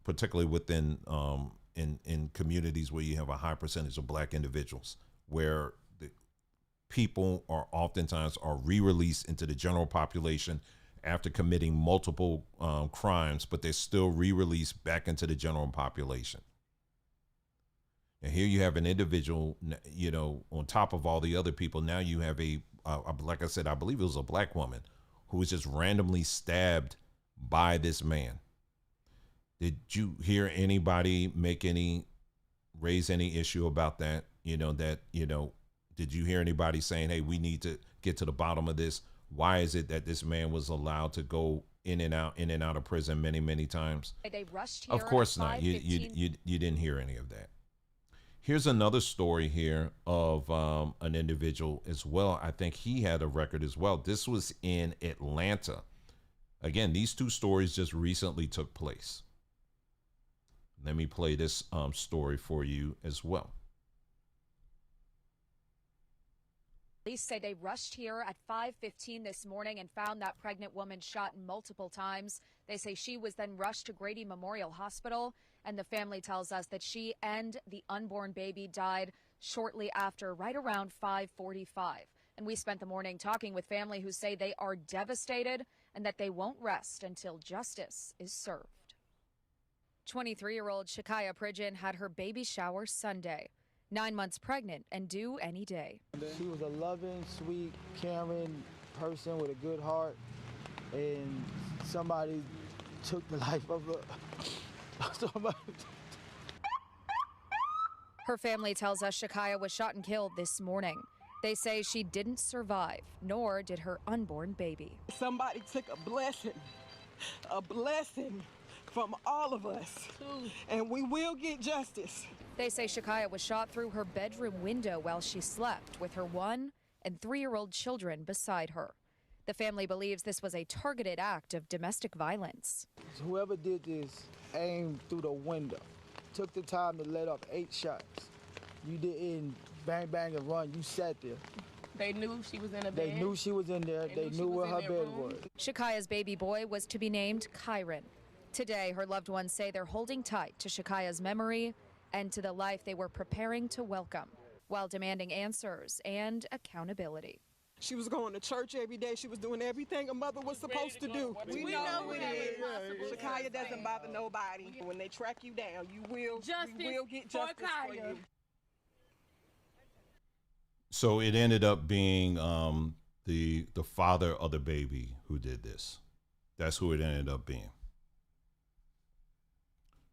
Speaker 1: particularly within in communities where you have a high percentage of black individuals, where the people are oftentimes re-released into the general population after committing multiple crimes, but they're still re-released back into the general population. And here you have an individual, on top of all the other people. Now you have like I said, I believe it was a black woman who was just randomly stabbed by this man. Did you hear anybody raise any issue about that? Did you hear anybody saying, hey, we need to get to the bottom of this? Why is it that this man was allowed to go in and out of prison many, many times?
Speaker 7: They rushed here.
Speaker 1: Of course not. You didn't hear any of that. Here's another story here of an individual as well. I think he had a record as well. This was in Atlanta. Again, these 2 stories just recently took place. Let me play this story for you as well.
Speaker 7: Police say they rushed here at 5:15 this morning and found that pregnant woman shot multiple times. They say she was then rushed to Grady Memorial Hospital, and the family tells us that she and the unborn baby died shortly after, right around 5:45. And we spent the morning talking with family who say they are devastated and that they won't rest until justice is served. 23-year-old Shakaya Pridgeon had her baby shower Sunday, 9 months pregnant and due any day.
Speaker 4: She was a loving, sweet, caring person with a good heart, and somebody took the life of her. Somebody.
Speaker 7: Her family tells us Shakaya was shot and killed this morning. They say she didn't survive, nor did her unborn baby.
Speaker 8: Somebody took a blessing from all of us, and we will get justice.
Speaker 7: They say Shakaya was shot through her bedroom window while she slept with her 1- and 3-year-old children beside her. The family believes this was a targeted act of domestic violence.
Speaker 4: Whoever did this aimed through the window, took the time to let off 8 shots. You didn't bang, bang, and run. You sat there.
Speaker 9: They knew she was in a bed.
Speaker 4: They knew she was in there. They knew where her bed was.
Speaker 7: Shakaya's baby boy was to be named Kyron. Today, her loved ones say they're holding tight to Shakaya's memory and to the life they were preparing to welcome, while demanding answers and accountability.
Speaker 8: She was going to church every day. She was doing everything a mother was supposed to do. We know it is. Shakaya doesn't bother nobody. When they track you down, we will get justice for you.
Speaker 1: So it ended up being the father of the baby who did this. That's who it ended up being.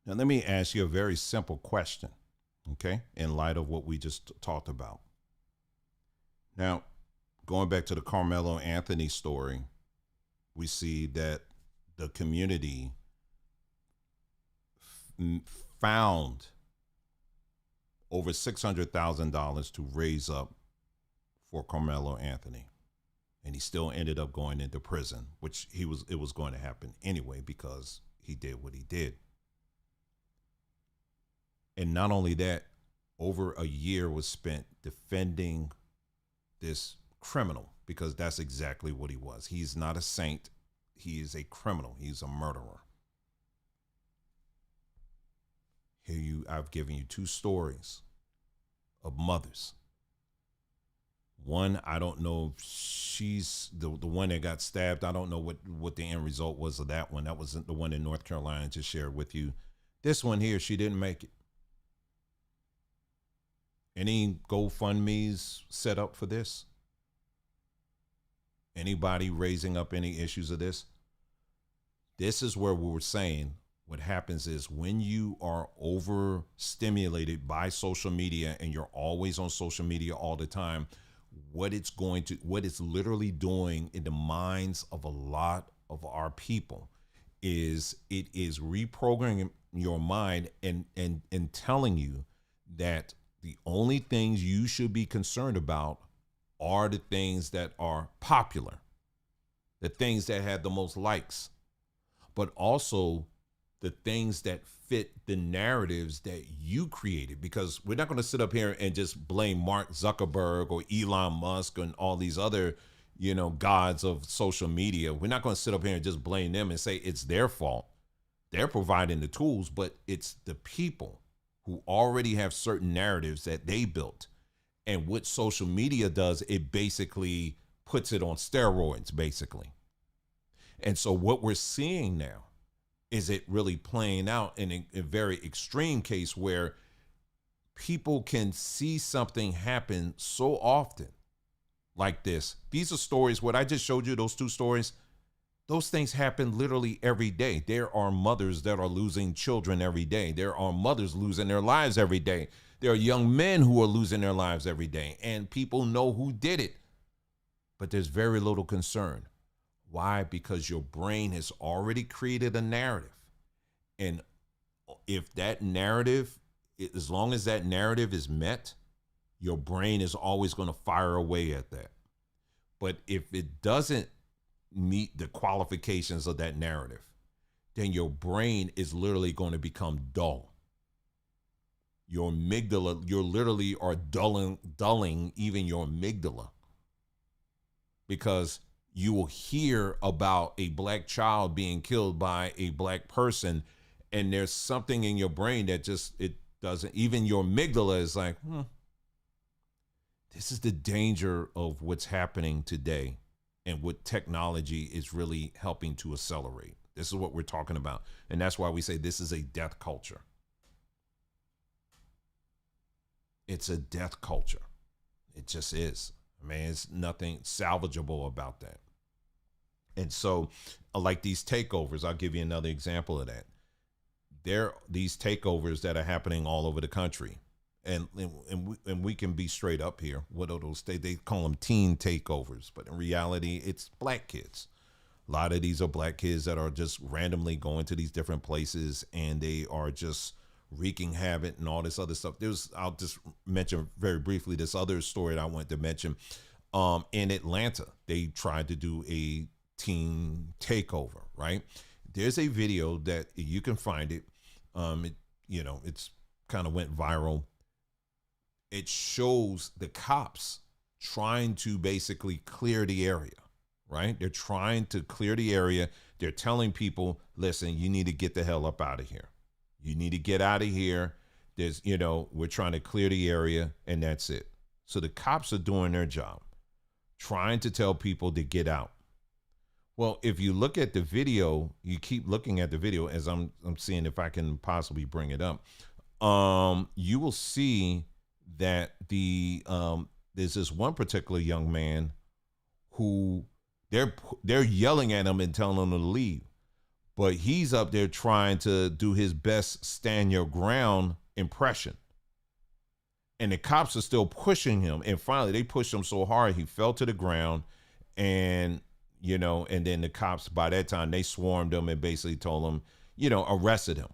Speaker 1: Now, let me ask you a very simple question, okay, in light of what we just talked about. Now, going back to the Carmelo Anthony story, we see that the community found over $600,000 to raise up for Carmelo Anthony. And he still ended up going into prison, which it was going to happen anyway because he did what he did. And not only that, over a year was spent defending this criminal, because that's exactly what he was. He's not a saint. He is a criminal. He's a murderer. I've given you 2 stories of mothers. One, I don't know if she's the one that got stabbed. I don't know what the end result was of that one. That wasn't the one in North Carolina I just shared with you. This one here, she didn't make it. Any GoFundMes set up for this? Anybody raising up any issues of this? This is where we were saying what happens is when you are overstimulated by social media and you're always on social media all the time, what it's literally doing in the minds of a lot of our people is it is reprogramming your mind and telling you that the only things you should be concerned about are the things that are popular, the things that have the most likes, but also the things that fit the narratives that you created. Because we're not going to sit up here and just blame Mark Zuckerberg or Elon Musk and all these other, gods of social media. We're not going to sit up here and just blame them and say it's their fault. They're providing the tools, but it's the people who already have certain narratives that they built. And what social media does, it basically puts it on steroids, basically. And so what we're seeing now is it really playing out in a very extreme case where people can see something happen so often like this. These are stories, what I just showed you, those 2 stories, those things happen literally every day. There are mothers that are losing children every day. There are mothers losing their lives every day. There are young men who are losing their lives every day, and people know who did it. But there's very little concern. Why? Because your brain has already created a narrative. And if that narrative, as long as that narrative is met, your brain is always going to fire away at that. But if it doesn't meet the qualifications of that narrative, then your brain is literally going to become dull. Your amygdala, you literally are dulling even your amygdala, because you will hear about a black child being killed by a black person, and there's something in your brain that it doesn't, even your amygdala is like, this is the danger of what's happening today and what technology is really helping to accelerate. This is what we're talking about. And that's why we say this is a death culture. It's a death culture. It just is. I mean, it's nothing salvageable about that. And so, like these takeovers, I'll give you another example of that. There are these takeovers that are happening all over the country. And we can be straight up here. What are those? They call them teen takeovers, but in reality, it's black kids. A lot of these are black kids that are just randomly going to these different places, and they are just wreaking havoc and all this other stuff. I'll just mention very briefly this other story that I wanted to mention. In Atlanta, they tried to do a teen takeover, right? There's a video that you can find it. It's kind of went viral. It shows the cops trying to basically clear the area, right? They're trying to clear the area. They're telling people, listen, you need to get the hell up out of here. You need to get out of here. We're trying to clear the area, and that's it. So the cops are doing their job, trying to tell people to get out. Well, if you look at the video, you keep looking at the video as I'm seeing if I can possibly bring it up. You will see that there's this one particular young man who they're yelling at him and telling him to leave, but he's up there trying to do his best stand your ground impression, and the cops are still pushing him. And finally, they pushed him so hard he fell to the ground, and then the cops, by that time, they swarmed him and basically told him, arrested him.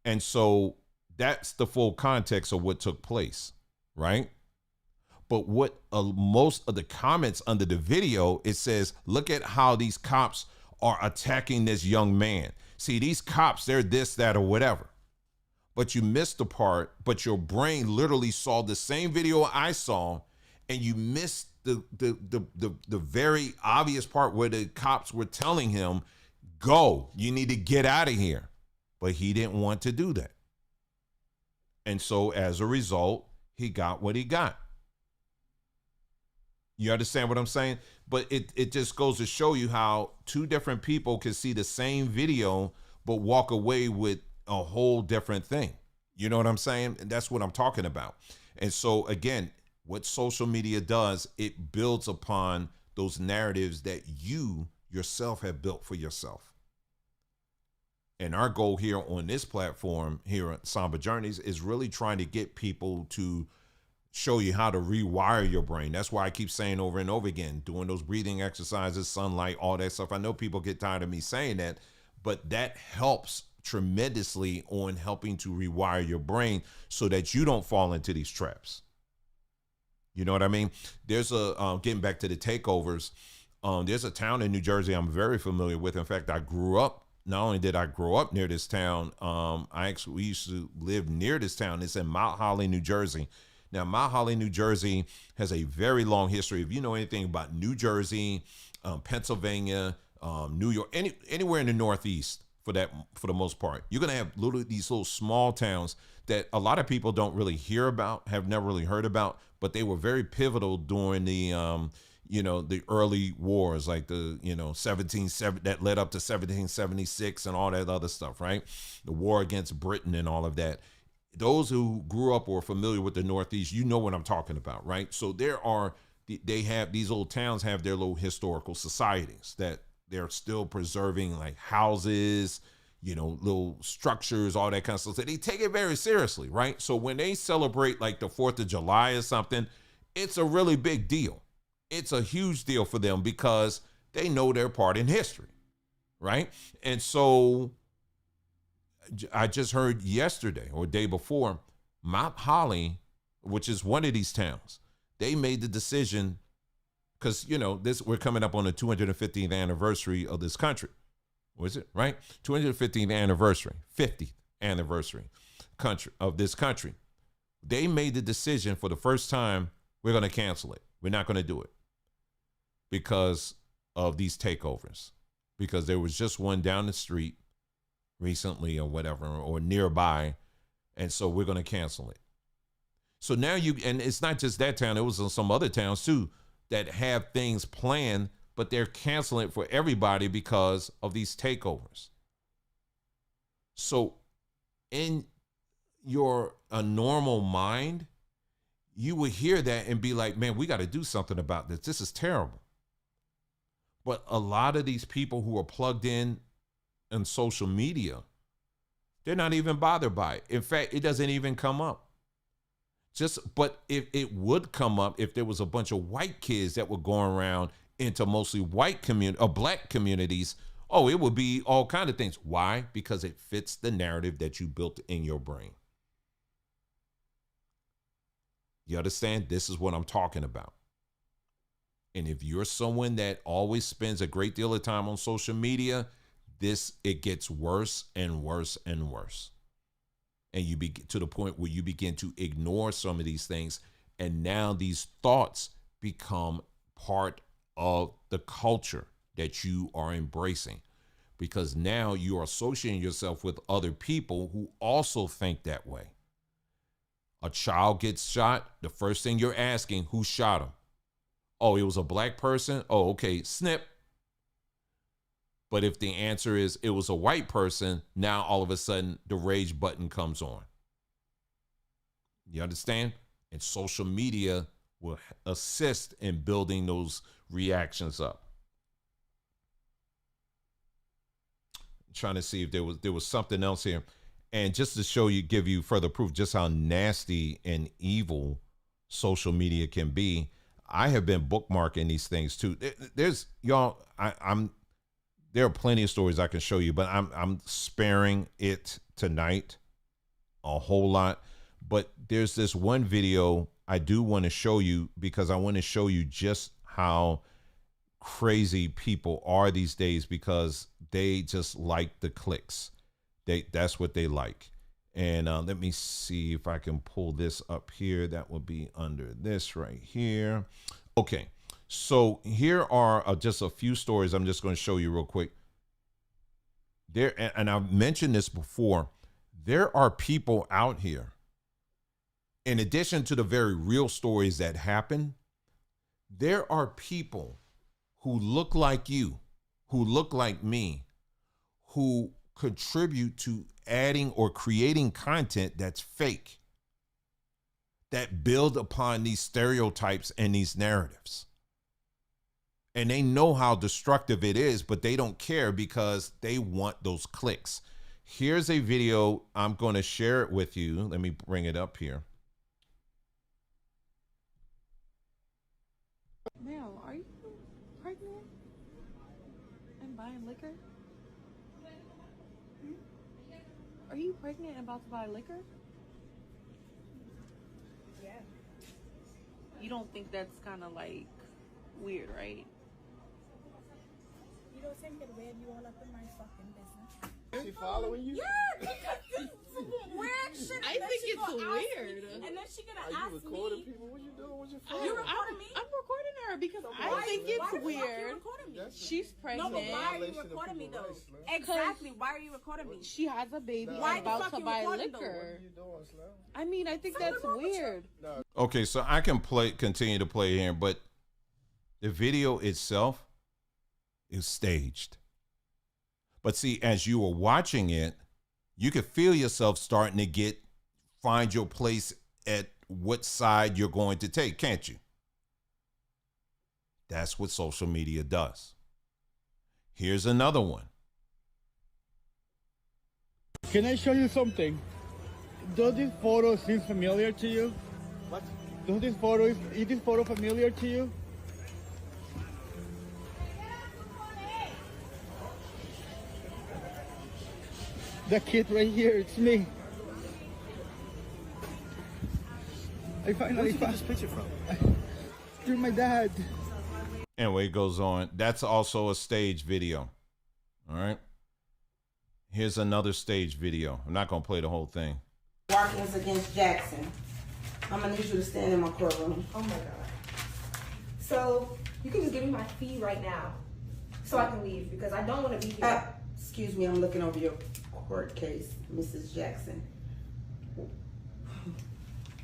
Speaker 1: And so that's the full context of what took place, right? But what most of the comments under the video, it says, look at how these cops are attacking this young man. See, these cops, they're this, that, or whatever. But you missed the part, but your brain literally saw the same video I saw, and you missed the very obvious part where the cops were telling him, go, you need to get out of here. But he didn't want to do that. And so as a result, he got what he got. You understand what I'm saying? But it just goes to show you how two different people can see the same video, but walk away with a whole different thing. You know what I'm saying? And that's what I'm talking about. And so again, what social media does, it builds upon those narratives that you yourself have built for yourself. And our goal here on this platform here at Samba Journeys is really trying to get people to show you how to rewire your brain. That's why I keep saying over and over again, doing those breathing exercises, sunlight, all that stuff. I know people get tired of me saying that, but that helps tremendously on helping to rewire your brain so that you don't fall into these traps. You know what I mean? There's getting back to the takeovers, there's a town in New Jersey I'm very familiar with. In fact, not only did I grow up near this town, we used to live near this town. It's in Mount Holly, New Jersey. Now, Mount Holly, New Jersey has a very long history. If you know anything about New Jersey, Pennsylvania, New York, anywhere in the Northeast, for the most part, you're going to have these little small towns that a lot of people don't really hear about, have never really heard about, but they were very pivotal during the the early wars, like the 1770 that led up to 1776 and all that other stuff, right? The war against Britain and all of that. Those who grew up or are familiar with the Northeast, you know what I'm talking about, right? So these old towns have their little historical societies that they're still preserving, like houses, little structures, all that kind of stuff. So they take it very seriously, right? So when they celebrate like the 4th of July or something, it's a really big deal. It's a huge deal for them because they know their part in history, right? And so I just heard yesterday or day before, Mount Holly, which is one of these towns, they made the decision because, we're coming up on the 215th anniversary of this country. Was it, right? 215th anniversary, 50th anniversary of this country. They made the decision for the first time, we're going to cancel it. We're not going to do it because of these takeovers, because there was just one down the street recently or whatever, or nearby. And so we're going to cancel it. So now and it's not just that town, it was in some other towns too that have things planned, but they're canceling it for everybody because of these takeovers. So in a normal mind, you would hear that and be like, man, we got to do something about this. This is terrible. But a lot of these people who are plugged in on social media, they're not even bothered by it. In fact, it doesn't even come up. But if it would come up if there was a bunch of white kids that were going around into mostly white community or black communities, oh, it would be all kind of things. Why? Because it fits the narrative that you built in your brain. You understand? This is what I'm talking about. And if you're someone that always spends a great deal of time on social media, it gets worse and worse and worse. And you get to the point where you begin to ignore some of these things. And now these thoughts become part of the culture that you are embracing, because now you are associating yourself with other people who also think that way. A child gets shot. The first thing you're asking, who shot him? Oh, it was a black person. Oh, okay. Snip. But if the answer is it was a white person, now all of a sudden the rage button comes on. You understand? And social media will assist in building those reactions up. I'm trying to see if there was something else here. And just to give you further proof just how nasty and evil social media can be, I have been bookmarking these things too. There's y'all, there are plenty of stories I can show you, but I'm sparing it tonight a whole lot. But there's this one video I do want to show you because I want to show you just how crazy people are these days, because they just like the clicks. That's what they like. And let me see if I can pull this up here. That will be under this right here. Okay. So here are just a few stories I'm just going to show you real quick. And I've mentioned this before, there are people out here, in addition to the very real stories that happen, there are people who look like you, who look like me, who contribute to adding or creating content that's fake, that build upon these stereotypes and these narratives. And they know how destructive it is, but they don't care because they want those clicks. Here's a video. I'm going to share it with you. Let me bring it up here.
Speaker 10: Mel, are you pregnant and buying liquor? Are you pregnant and about to buy liquor? Yeah. You don't think that's kind of like weird, right?
Speaker 11: You don't think it weird, you all up in my fucking business.
Speaker 8: She following you?
Speaker 11: Yeah, because this is some weird shit.
Speaker 10: I think it's weird.
Speaker 11: And then she gonna
Speaker 8: Are
Speaker 11: ask
Speaker 8: you recording
Speaker 11: me.
Speaker 8: people? What you doing with your phone?
Speaker 11: You recording me?
Speaker 10: I'm recording her because I
Speaker 11: Why-
Speaker 10: think
Speaker 11: why
Speaker 10: it's
Speaker 11: the fuck
Speaker 10: weird.
Speaker 11: you recording me?
Speaker 10: She's
Speaker 11: No,
Speaker 10: pregnant.
Speaker 11: but why are you
Speaker 8: Violation of
Speaker 11: recording me
Speaker 8: people's
Speaker 11: though?
Speaker 8: rights, Slim.
Speaker 11: Exactly. Why are you recording me?
Speaker 10: She has a baby
Speaker 11: Why
Speaker 10: and
Speaker 11: the
Speaker 10: about
Speaker 11: fuck
Speaker 10: to
Speaker 11: you
Speaker 10: buy
Speaker 11: recording though?
Speaker 8: What
Speaker 10: liquor.
Speaker 8: are you doing, Slim?
Speaker 10: I mean, I think that's
Speaker 11: wrong with you?
Speaker 10: weird.
Speaker 1: Okay, so I can continue to play here, but the video itself is staged. But see, as you were watching it, you could feel yourself starting to find your place at what side you're going to take, can't you? That's what social media does. Here's another one.
Speaker 12: Can I show you something? Does this photo seem familiar to you?
Speaker 8: What?
Speaker 12: Is this photo familiar to you? The kid right here, it's me. I finally found this picture from. You're my dad.
Speaker 1: Anyway, it goes on. That's also a stage video. All right. Here's another stage video. I'm not going to play the whole thing.
Speaker 13: Watkins against Jackson. I'm gonna need you to stand in my courtroom.
Speaker 11: Oh my god. So you can just give me my fee right now, so I can leave because I don't want to be here.
Speaker 13: Excuse me, I'm looking over your court case, Mrs. Jackson.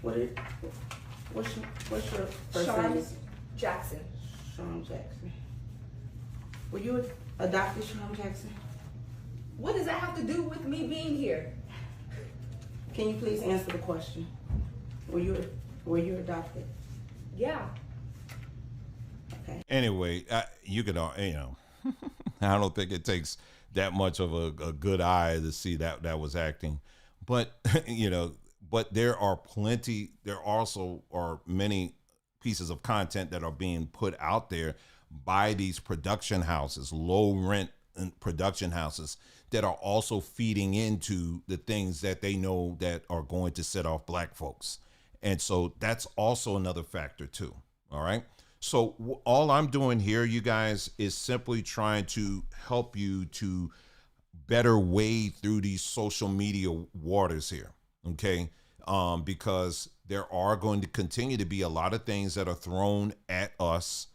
Speaker 13: What's your first name?
Speaker 11: Jackson.
Speaker 13: Sean Jackson.
Speaker 11: 20.
Speaker 13: Were you adopted, Shalom Jackson?
Speaker 11: What does that have to do with me being here?
Speaker 13: Can you please answer the question? Were you adopted?
Speaker 11: Yeah.
Speaker 13: Okay.
Speaker 1: Anyway, you could, I don't think it takes that much of a good eye to see that was acting, but but there also are many pieces of content that are being put out there by these production houses, low rent production houses, that are also feeding into the things that they know that are going to set off black folks. And so that's also another factor too. All right. So all I'm doing here, you guys, is simply trying to help you to better wade through these social media waters here. Okay. Because there are going to continue to be a lot of things that are thrown at us,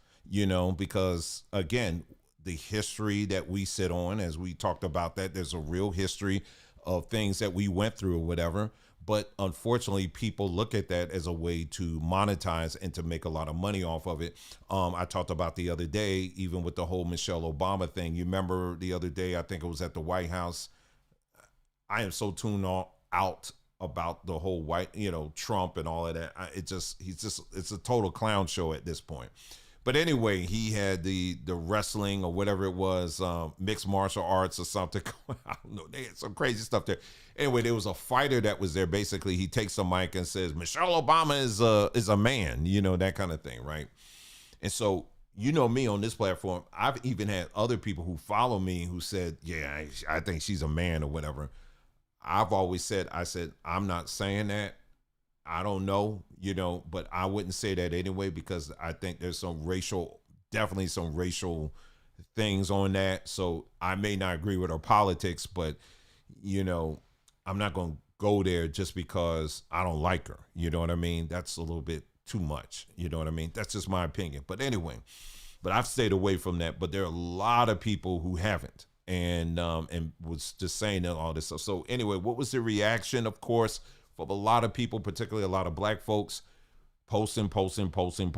Speaker 1: because again, the history that we sit on, as we talked about that, there's a real history of things that we went through or whatever. But unfortunately, people look at that as a way to monetize and to make a lot of money off of it. I talked about the other day, even with the whole Michelle Obama thing. You remember the other day, I think it was at the White House. I am so tuned out about the whole Trump and all of that. It's a total clown show at this point. But anyway, he had the wrestling or whatever it was, mixed martial arts or something. I don't know. They had some crazy stuff there. Anyway, there was a fighter that was there. Basically, he takes a mic and says, Michelle Obama is a man, that kind of thing, right? And so, me on this platform, I've even had other people who follow me who said, yeah, I think she's a man or whatever. I've always said, I'm not saying that. I don't know, but I wouldn't say that anyway, because I think there's definitely some racial things on that. So I may not agree with her politics, but, I'm not going to go there just because I don't like her. You know what I mean? That's a little bit too much. You know what I mean? That's just my opinion. But anyway, I've stayed away from that. But there are a lot of people who haven't and was just saying all this stuff. So anyway, what was the reaction? Of course, for a lot of people, particularly a lot of black folks, posting, reposting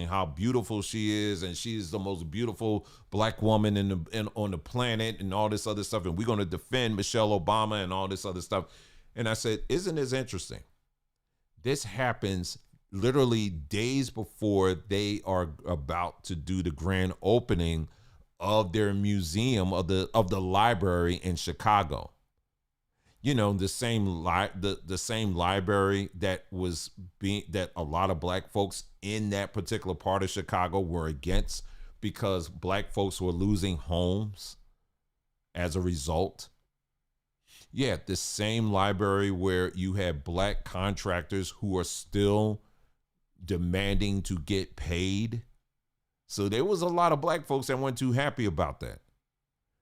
Speaker 1: how beautiful she is, and she is the most beautiful black woman on the planet, and all this other stuff, and we're going to defend Michelle Obama and all this other stuff. And I said, isn't this interesting? This happens literally days before they are about to do the grand opening of their museum, of the library in Chicago. The same library that a lot of black folks in that particular part of Chicago were against, because black folks were losing homes as a result. Yeah, the same library where you have black contractors who are still demanding to get paid. So there was a lot of black folks that weren't too happy about that.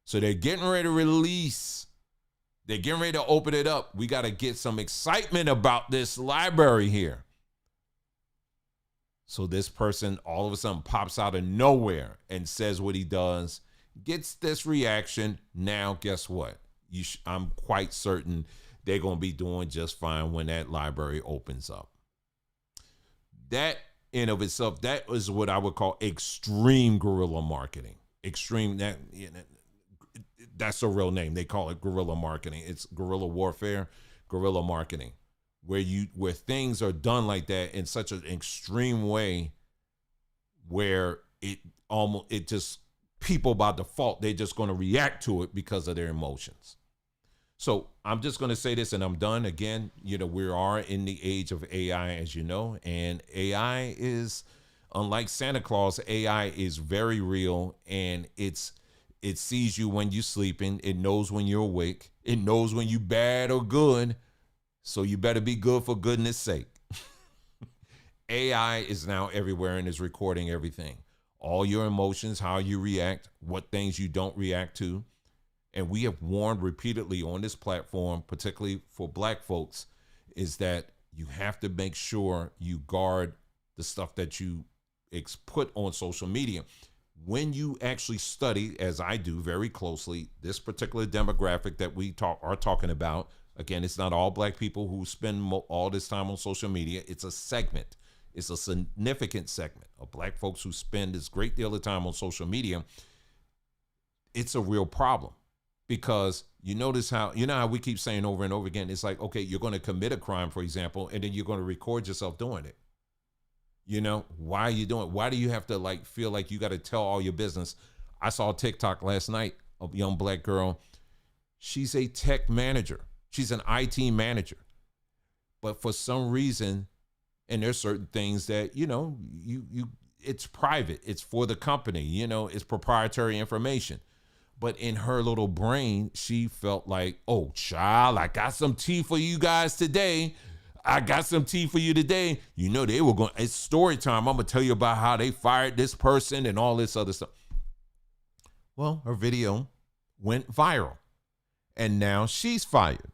Speaker 1: So they're getting ready to release. They're getting ready to open it up. We got to get some excitement about this library here. So this person all of a sudden pops out of nowhere and says what he does, gets this reaction. Now, guess what? I'm quite certain they're going to be doing just fine when that library opens up. That in of itself, that is what I would call extreme guerrilla marketing. That's a real name. They call it guerrilla marketing. It's guerrilla warfare, guerrilla marketing, where things are done like that in such an extreme way, where it just, people by default, they're just going to react to it because of their emotions. So I'm just going to say this and I'm done. Again, we are in the age of AI, as you know, and AI is, unlike Santa Claus, AI is very real, and it sees you when you're sleeping. It knows when you're awake. It knows when you bad or good. So you better be good for goodness sake. AI is now everywhere and is recording everything. All your emotions, how you react, what things you don't react to. And we have warned repeatedly on this platform, particularly for black folks, is that you have to make sure you guard the stuff that you put on social media. When you actually study, as I do very closely, this particular demographic that we are talking about, again, it's not all black people who spend all this time on social media. It's a segment. it's a significant segment of black folks who spend this great deal of time on social media. It's a real problem because you know how we keep saying over and over again, it's like, okay, you're going to commit a crime, for example, and then you're going to record yourself doing it. You know, why are you doing it? Why do you have to like feel like you got to tell all your business? I saw a TikTok last night, a young black girl. She's a tech manager. She's an IT manager. But for some reason, and there's certain things that, you know, it's private. It's for the company, you know, it's proprietary information. But in her little brain, she felt like, oh, child, I got some tea for you guys today. I got some tea for you today. You know, they were going, it's story time. I'm going to tell you about how they fired this person and all this other stuff. Well, her video went viral and now she's fired.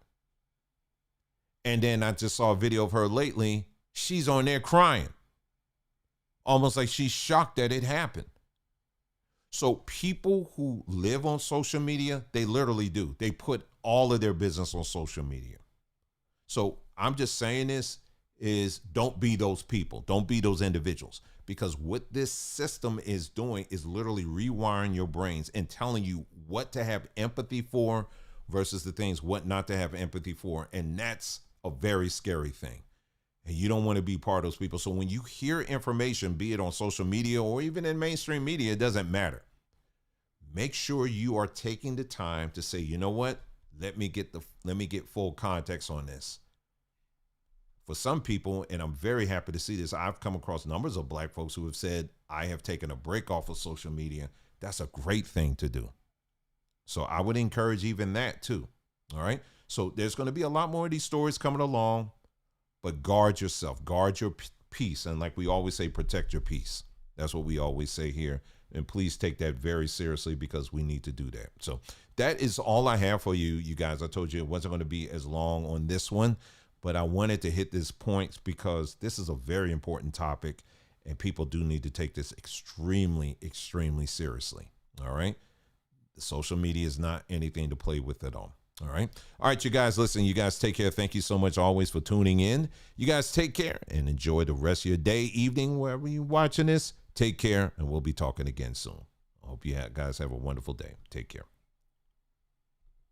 Speaker 1: And then I just saw a video of her lately. She's on there crying, almost like she's shocked that it happened. So people who live on social media, they literally do. They put all of their business on social media. So I'm just saying this is don't be those people. Don't be those individuals. Because what this system is doing is literally rewiring your brains and telling you what to have empathy for versus the things what not to have empathy for. And that's a very scary thing. And you don't want to be part of those people. So when you hear information, be it on social media or even in mainstream media, it doesn't matter. Make sure you are taking the time to say, you know what? Let me get full context on this. For some people, and I'm very happy to see this, I've come across numbers of black folks who have said, I have taken a break off of social media. That's a great thing to do. So I would encourage even that too. All right. So there's going to be a lot more of these stories coming along. But guard yourself, guard your peace. And like we always say, protect your peace. That's what we always say here. And please take that very seriously because we need to do that. So that is all I have for you, you guys. I told you it wasn't going to be as long on this one, but I wanted to hit this point because this is a very important topic and people do need to take this extremely, extremely seriously. All right. The social media is not anything to play with at all. All right. All right, you guys, listen, you guys take care. Thank you so much always for tuning in. You guys take care and enjoy the rest of your day, evening, wherever you're watching this. Take care, and we'll be talking again soon. I hope you guys have a wonderful day. Take care.